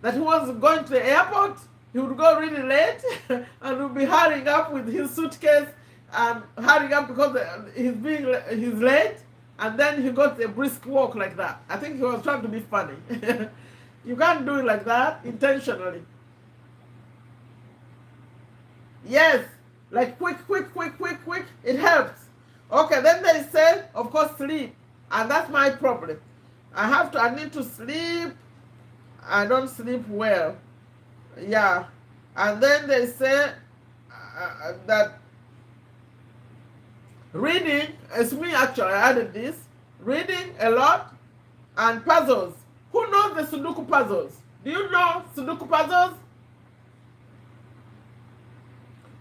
That he was going to the airport, he would go really late and would be hurrying up with his suitcase and hurrying up because he's late, and then he got a brisk walk like that. I think he was trying to be funny. You can't do it like that intentionally. Yes, like quick. It helps. Okay, then they say, of course, sleep. And that's my problem. I need to sleep. I don't sleep well. Yeah. And then they say that reading, it's me actually, I added this. Reading a lot and puzzles. Who knows the Sudoku puzzles? Do you know Sudoku puzzles?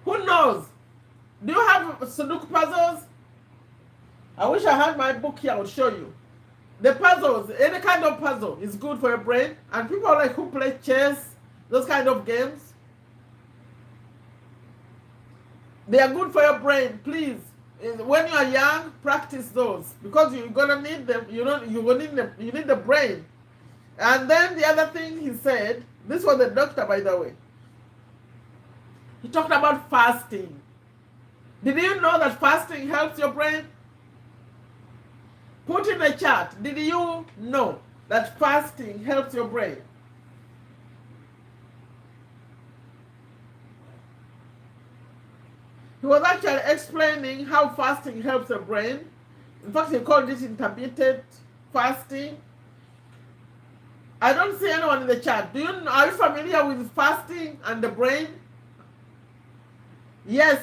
Who knows? Do you have Sudoku puzzles? I wish I had my book here, I would show you. The puzzles, any kind of puzzle is good for your brain. And people like who play chess, those kind of games. They are good for your brain. Please, when you are young, practice those because you're gonna need them. You know, you will need them. You need the brain. And then the other thing he said, this was the doctor, by the way. He talked about fasting. Did you know that fasting helps your brain? Put in the chat. Did you know that fasting helps your brain? He was actually explaining how fasting helps the brain. In fact, he called it intermittent fasting. I don't see anyone in the chat. Are you familiar with fasting and the brain? Yes,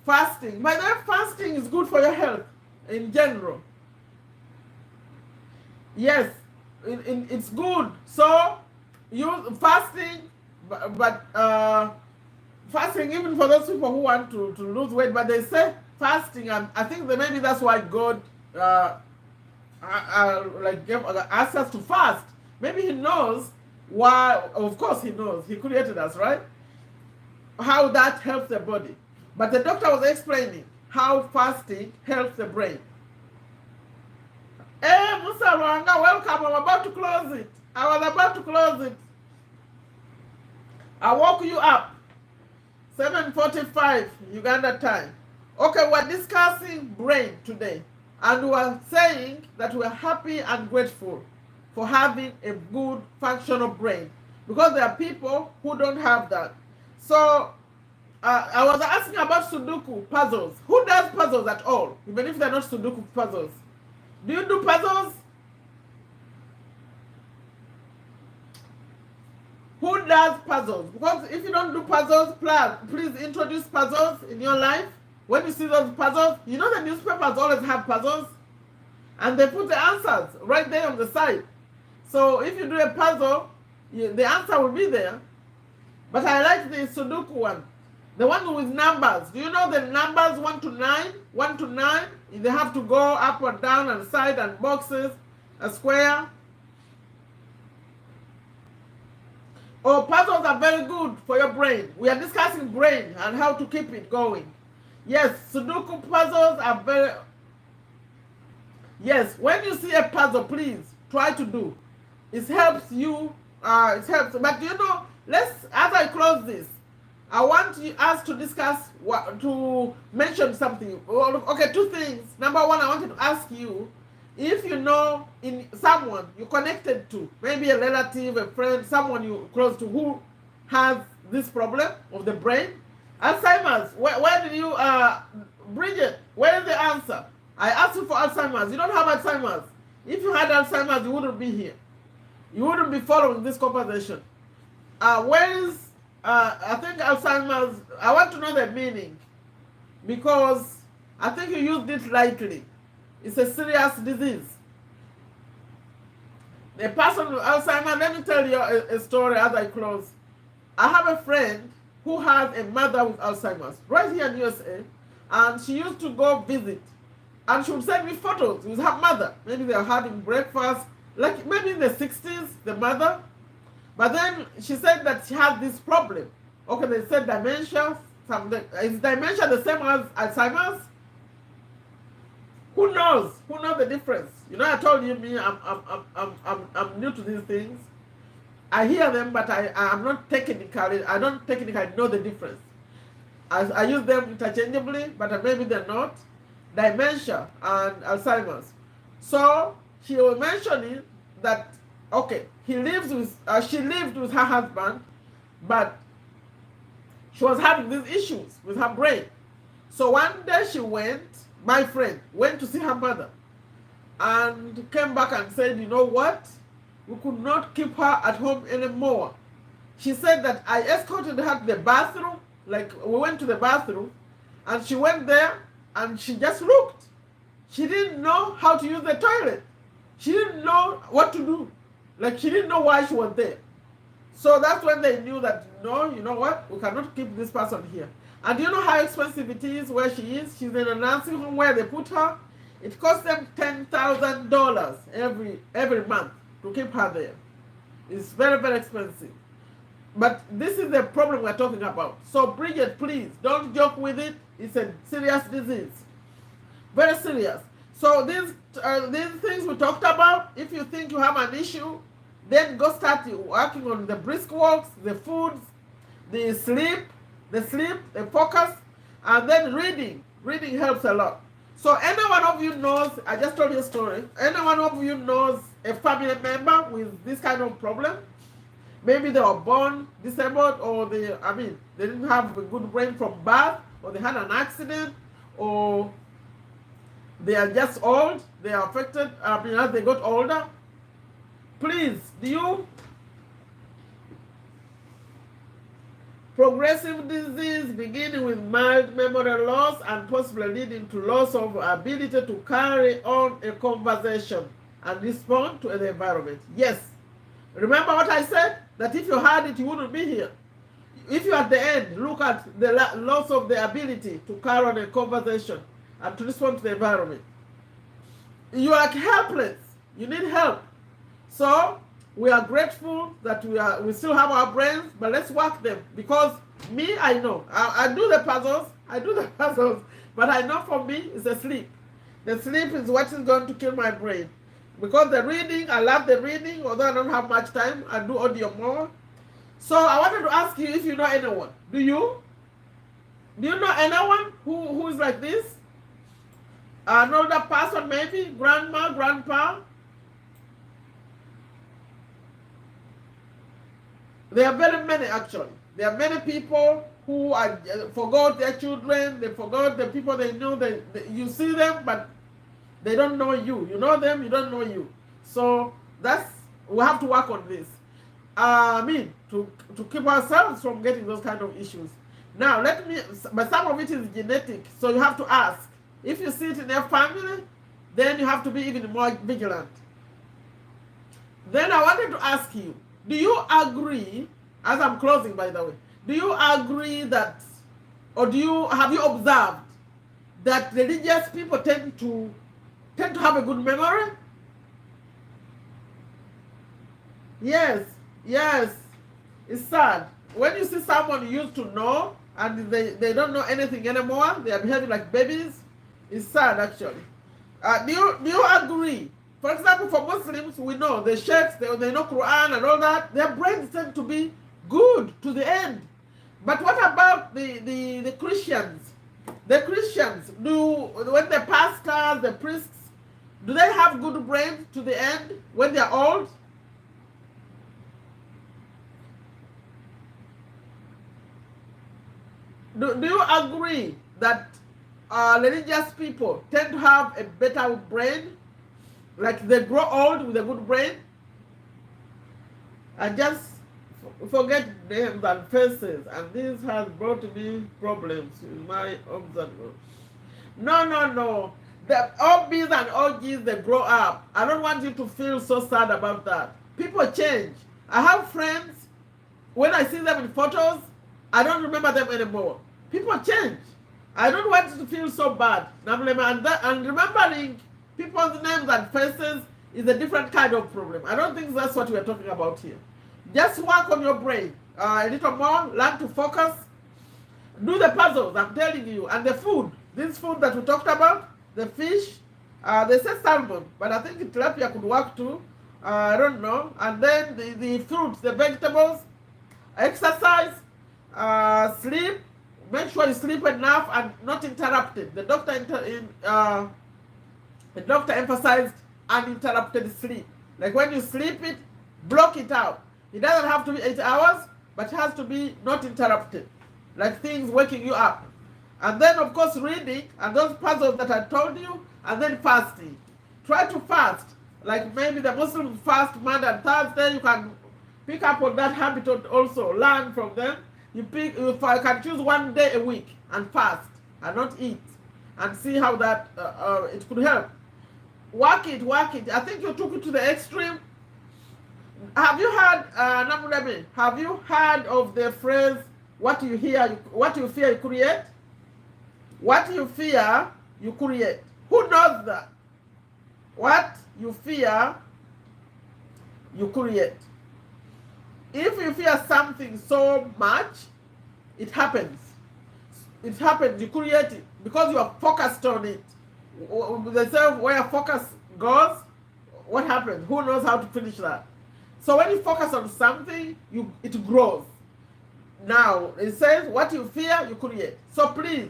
fasting. By the way, fasting is good for your health in general. Yes, it's good. So, use fasting, but fasting even for those people who want to lose weight, but they say fasting, and I think that maybe that's why God like gave access to fast. Maybe he knows why. Of course he knows. He created us, right? How that helps the body. But the doctor was explaining how fasting helps the brain. Hey, Musa Rwanga, welcome. I'm about to close it. I was about to close it. I woke you up. 7:45 Uganda time. Okay, we're discussing brain today. And we're saying that we're happy and grateful for having a good functional brain. Because there are people who don't have that. So, I was asking about Sudoku puzzles. Who does puzzles at all? Even if they're not Sudoku puzzles. Do you do puzzles? Who does puzzles? Because if you don't do puzzles, please introduce puzzles in your life. When you see those puzzles, you know the newspapers always have puzzles. And they put the answers right there on the side. So if you do a puzzle, the answer will be there. But I like the Sudoku one. The one with numbers. Do you know the numbers 1 to 9? 1 to 9. They have to go up or down and side and boxes, a square. Oh, puzzles are very good for your brain. We are discussing brain and how to keep it going. Yes, Sudoku puzzles are very... Yes, when you see a puzzle, please try to do. It helps you. It helps. But you know, as I close this, I want us to discuss, to mention something. Okay, two things. Number one, I wanted to ask you if you know in someone you're connected to, maybe a relative, a friend, someone you're close to who has this problem of the brain. Alzheimer's, where did you, Bridget, where is the answer? I asked you for Alzheimer's. You don't have Alzheimer's. If you had Alzheimer's, you wouldn't be here. You wouldn't be following this conversation. Where is, I think Alzheimer's, I want to know the meaning. Because I think you used it lightly. It's a serious disease. The person with Alzheimer's, let me tell you a story as I close. I have a friend who has a mother with Alzheimer's right here in USA, and she used to go visit, and she would send me photos with her mother. Maybe they are having breakfast, like maybe in the 60s, the mother. But then she said that she had this problem. Okay, they said dementia. Is dementia the same as Alzheimer's? Who knows? Who knows the difference? You know, I told you, I'm new to these things. I hear them, but I'm not technically, I don't technically know the difference. I use them interchangeably, but maybe they're not. Dementia and Alzheimer's. So she was mentioning that, okay, she lived with her husband, but she was having these issues with her brain. So one day my friend went to see her mother and came back and said, you know what? We could not keep her at home anymore. She said that I escorted her to the bathroom, like we went to the bathroom, and she went there and she just looked. She didn't know how to use the toilet. She didn't know what to do. Like she didn't know why she was there. So that's when they knew that, no, you know what? We cannot keep this person here. And do you know how expensive it is where she is? She's in a nursing home where they put her. It costs them $10,000 every month to keep her there. It's very, very expensive. But this is the problem we're talking about. So Bridget, please don't joke with it. It's a serious disease, very serious. So these things we talked about, if you think you have an issue, then go start working on the brisk walks, the foods, the sleep, the focus, and then reading. Reading helps a lot. So any one of you knows, I just told you a story, any one of you knows a family member with this kind of problem. Maybe they were born disabled, or they didn't have a good brain from birth, or they had an accident, or they are just old, they are affected, as they got older. Please, progressive disease beginning with mild memory loss and possibly leading to loss of ability to carry on a conversation and respond to the environment. Yes. Remember what I said? That if you had it, you wouldn't be here. If you at the end look at the loss of the ability to carry on a conversation and to respond to the environment, you are helpless. You need help. So we are grateful that we still have our brains, but let's work them. Because me, I know. I do the puzzles, but I know for me, it's the sleep. The sleep is what is going to kill my brain. Because the reading, I love the reading, although I don't have much time, I do audio more. So I wanted to ask you if you know anyone. Do you? Do you know anyone who is like this? An older person maybe? Grandma, grandpa? There are very many actually. There are many people who forgot their children, they forgot the people they know. You see them, but they don't know you. You know them, you don't know you. So we have to work on this. To keep ourselves from getting those kind of issues. Now, but some of it is genetic, so you have to ask. If you see it in your family, then you have to be even more vigilant. Then I wanted to ask you, do you agree, as I'm closing by the way, do you agree that, or have you observed that religious people tend to have a good memory? Yes. It's sad. When you see someone you used to know and they don't know anything anymore, they are behaving like babies, it's sad actually. Do you agree? For example, for Muslims, we know the sheikhs, they know Quran and all that, their brains tend to be good to the end. But what about the Christians? The Christians, when the pastors, the priests, do they have good brains to the end when they are old? Do you agree that religious people tend to have a better brain? Like they grow old with a good brain? I just forget names and faces, and this has brought me problems in my observation. No. The OBs and OGs, they grow up. I don't want you to feel so sad about that. People change. I have friends, when I see them in photos, I don't remember them anymore. People change. I don't want you to feel so bad. And remembering people's names and faces is a different kind of problem. I don't think that's what we're talking about here. Just work on your brain a little more, learn to focus, do the puzzles, I'm telling you, and the food. This food that we talked about, the fish, they say salmon, but I think tilapia could work too. I don't know. And then the fruits, the vegetables, exercise, sleep. Make sure you sleep enough and not interrupted. The doctor emphasized uninterrupted sleep. Like when you sleep it, block it out. It doesn't have to be 8 hours, but it has to be not interrupted. Like things waking you up. And then of course reading and those puzzles that I told you, and then fasting. Try to fast. Like maybe the Muslims fast Monday and Thursday, you can pick up on that habit also. Learn from them. If I can choose one day a week and fast and not eat and see how that it could help. Work it. I think you took it to the extreme. Have you heard, have you heard of the phrase, what you fear, you create? What you fear, you create. Who knows that? What you fear, you create. If you fear something so much, it happens. It happens. You create it because you are focused on it. They say where focus goes, what happens? Who knows how to finish that? So when you focus on something, it grows. Now it says what you fear, you create. So please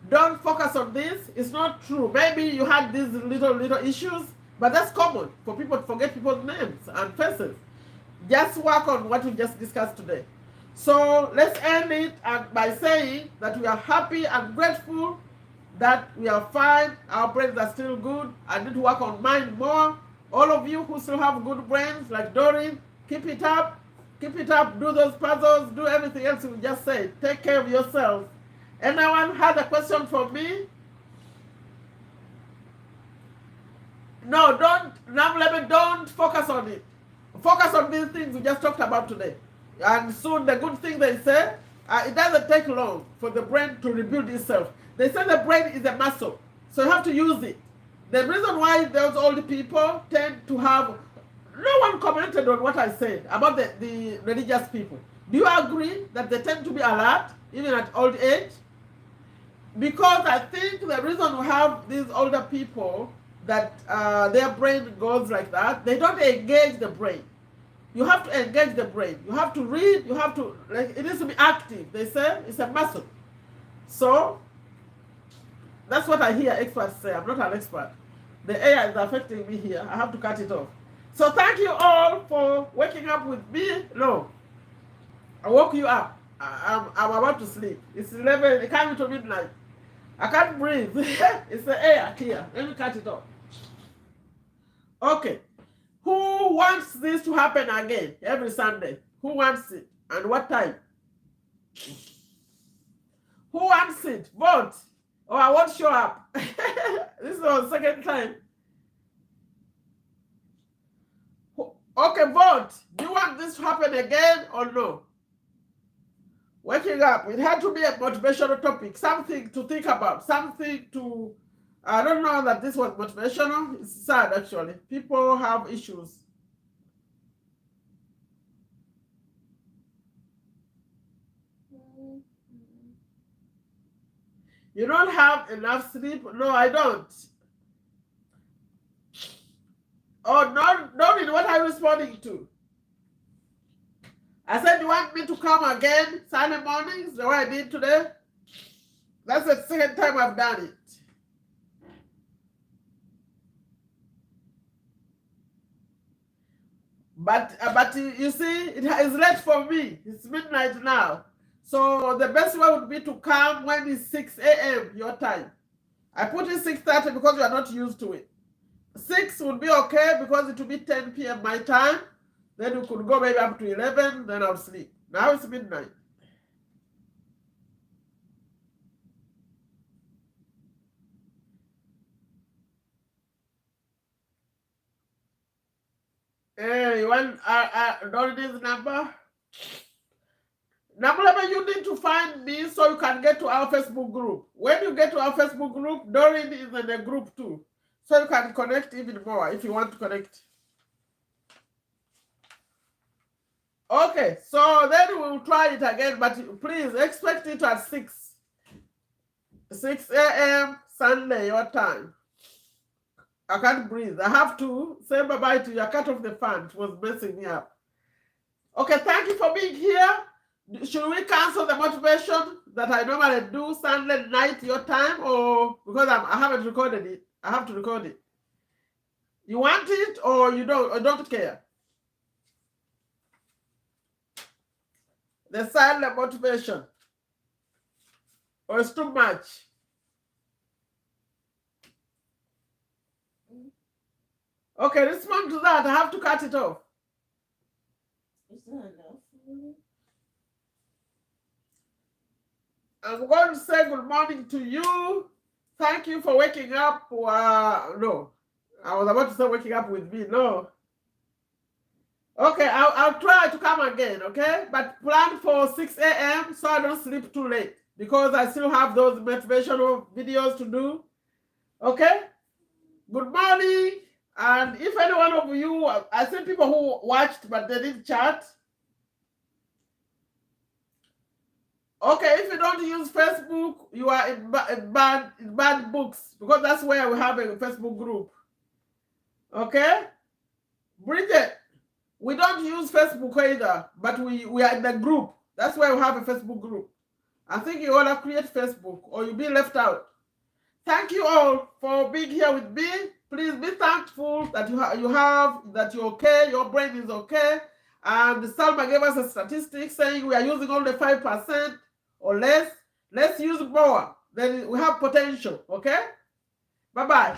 don't focus on this. It's not true. Maybe you had these little issues, but that's common for people to forget people's names and faces. Just work on what we just discussed today. So let's end it by saying that we are happy and grateful that we are fine. Our brains are still good. I need to work on mine more. All of you who still have good brains, like Doreen, keep it up. Keep it up. Do those puzzles. Do everything else we just said. Take care of yourselves. Anyone had a question for me? No, don't focus on it. Focus on these things we just talked about today. And soon the good thing they say, it doesn't take long for the brain to rebuild itself. They say the brain is a muscle, so you have to use it. The reason why those old people tend to have, no one commented on what I said about the religious people. Do you agree that they tend to be alert even at old age? Because I think the reason we have these older people that their brain goes like that, they don't engage the brain. You have to engage the brain. You have to read. You have to, like, it needs to be active. They say it's a muscle. So that's what I hear experts say. I'm not an expert. The AI is affecting me here. I have to cut it off. So thank you all for waking up with me. No, I woke you up. I'm about to sleep. It's 11. It can't be to midnight. I can't breathe. It's the air here. Let me cut it off. Okay. Who wants this to happen again every Sunday? Who wants it? And what time? Who wants it? Vote. Or I won't show up. This is our second time. Okay, vote. Do you want this to happen again or no? Waking up. It had to be a motivational topic. Something to think about. Something to... I don't know that this was motivational. It's sad, actually. People have issues. You don't have enough sleep? No, I don't. Oh, no, in what I'm responding to. I said, you want me to come again Sunday mornings, the way I did today? That's the second time I've done it. But you see, it is late for me. It's midnight now. So the best way would be to come when it's 6 a.m. your time. I put in 6:30 because you are not used to it. 6 would be okay because it will be 10 p.m. my time. Then we could go maybe up to 11, then I'll sleep. Now it's midnight. Hey, you want Dorothy's number? Nakalema, you need to find me so you can get to our Facebook group. When you get to our Facebook group, Doreen is in the group too. So you can connect even more if you want to connect. Okay, so then we'll try it again, but please expect it at 6 a.m. Sunday, your time. I can't breathe. I have to say bye-bye to you. I cut off the fan. It was messing me up. Okay, thank you for being here. Should we cancel the motivation that I normally do Sunday night your time, or because I haven't recorded it? I have to record it. You want it or you don't care? The silent motivation, or it's too much? Okay, respond to that. I have to cut it off. Is that enough? I'm going to say good morning to you. Thank you for waking up. No, I was about to say waking up with me. No. Okay, I'll try to come again, okay? But plan for 6 a.m. so I don't sleep too late because I still have those motivational videos to do. Okay? Good morning. And if any one of you, I see people who watched but they didn't chat. Okay, if you don't use Facebook, you are in bad books, because that's where we have a Facebook group. Okay? Bridget, we don't use Facebook either, but we are in the group. That's why we have a Facebook group. I think you wanna create Facebook or you'll be left out. Thank you all for being here with me. Please be thankful that that you're okay, your brain is okay. And Salma gave us a statistic saying we are using only 5% or less. Let's use more. Then we have potential, okay? Bye-bye.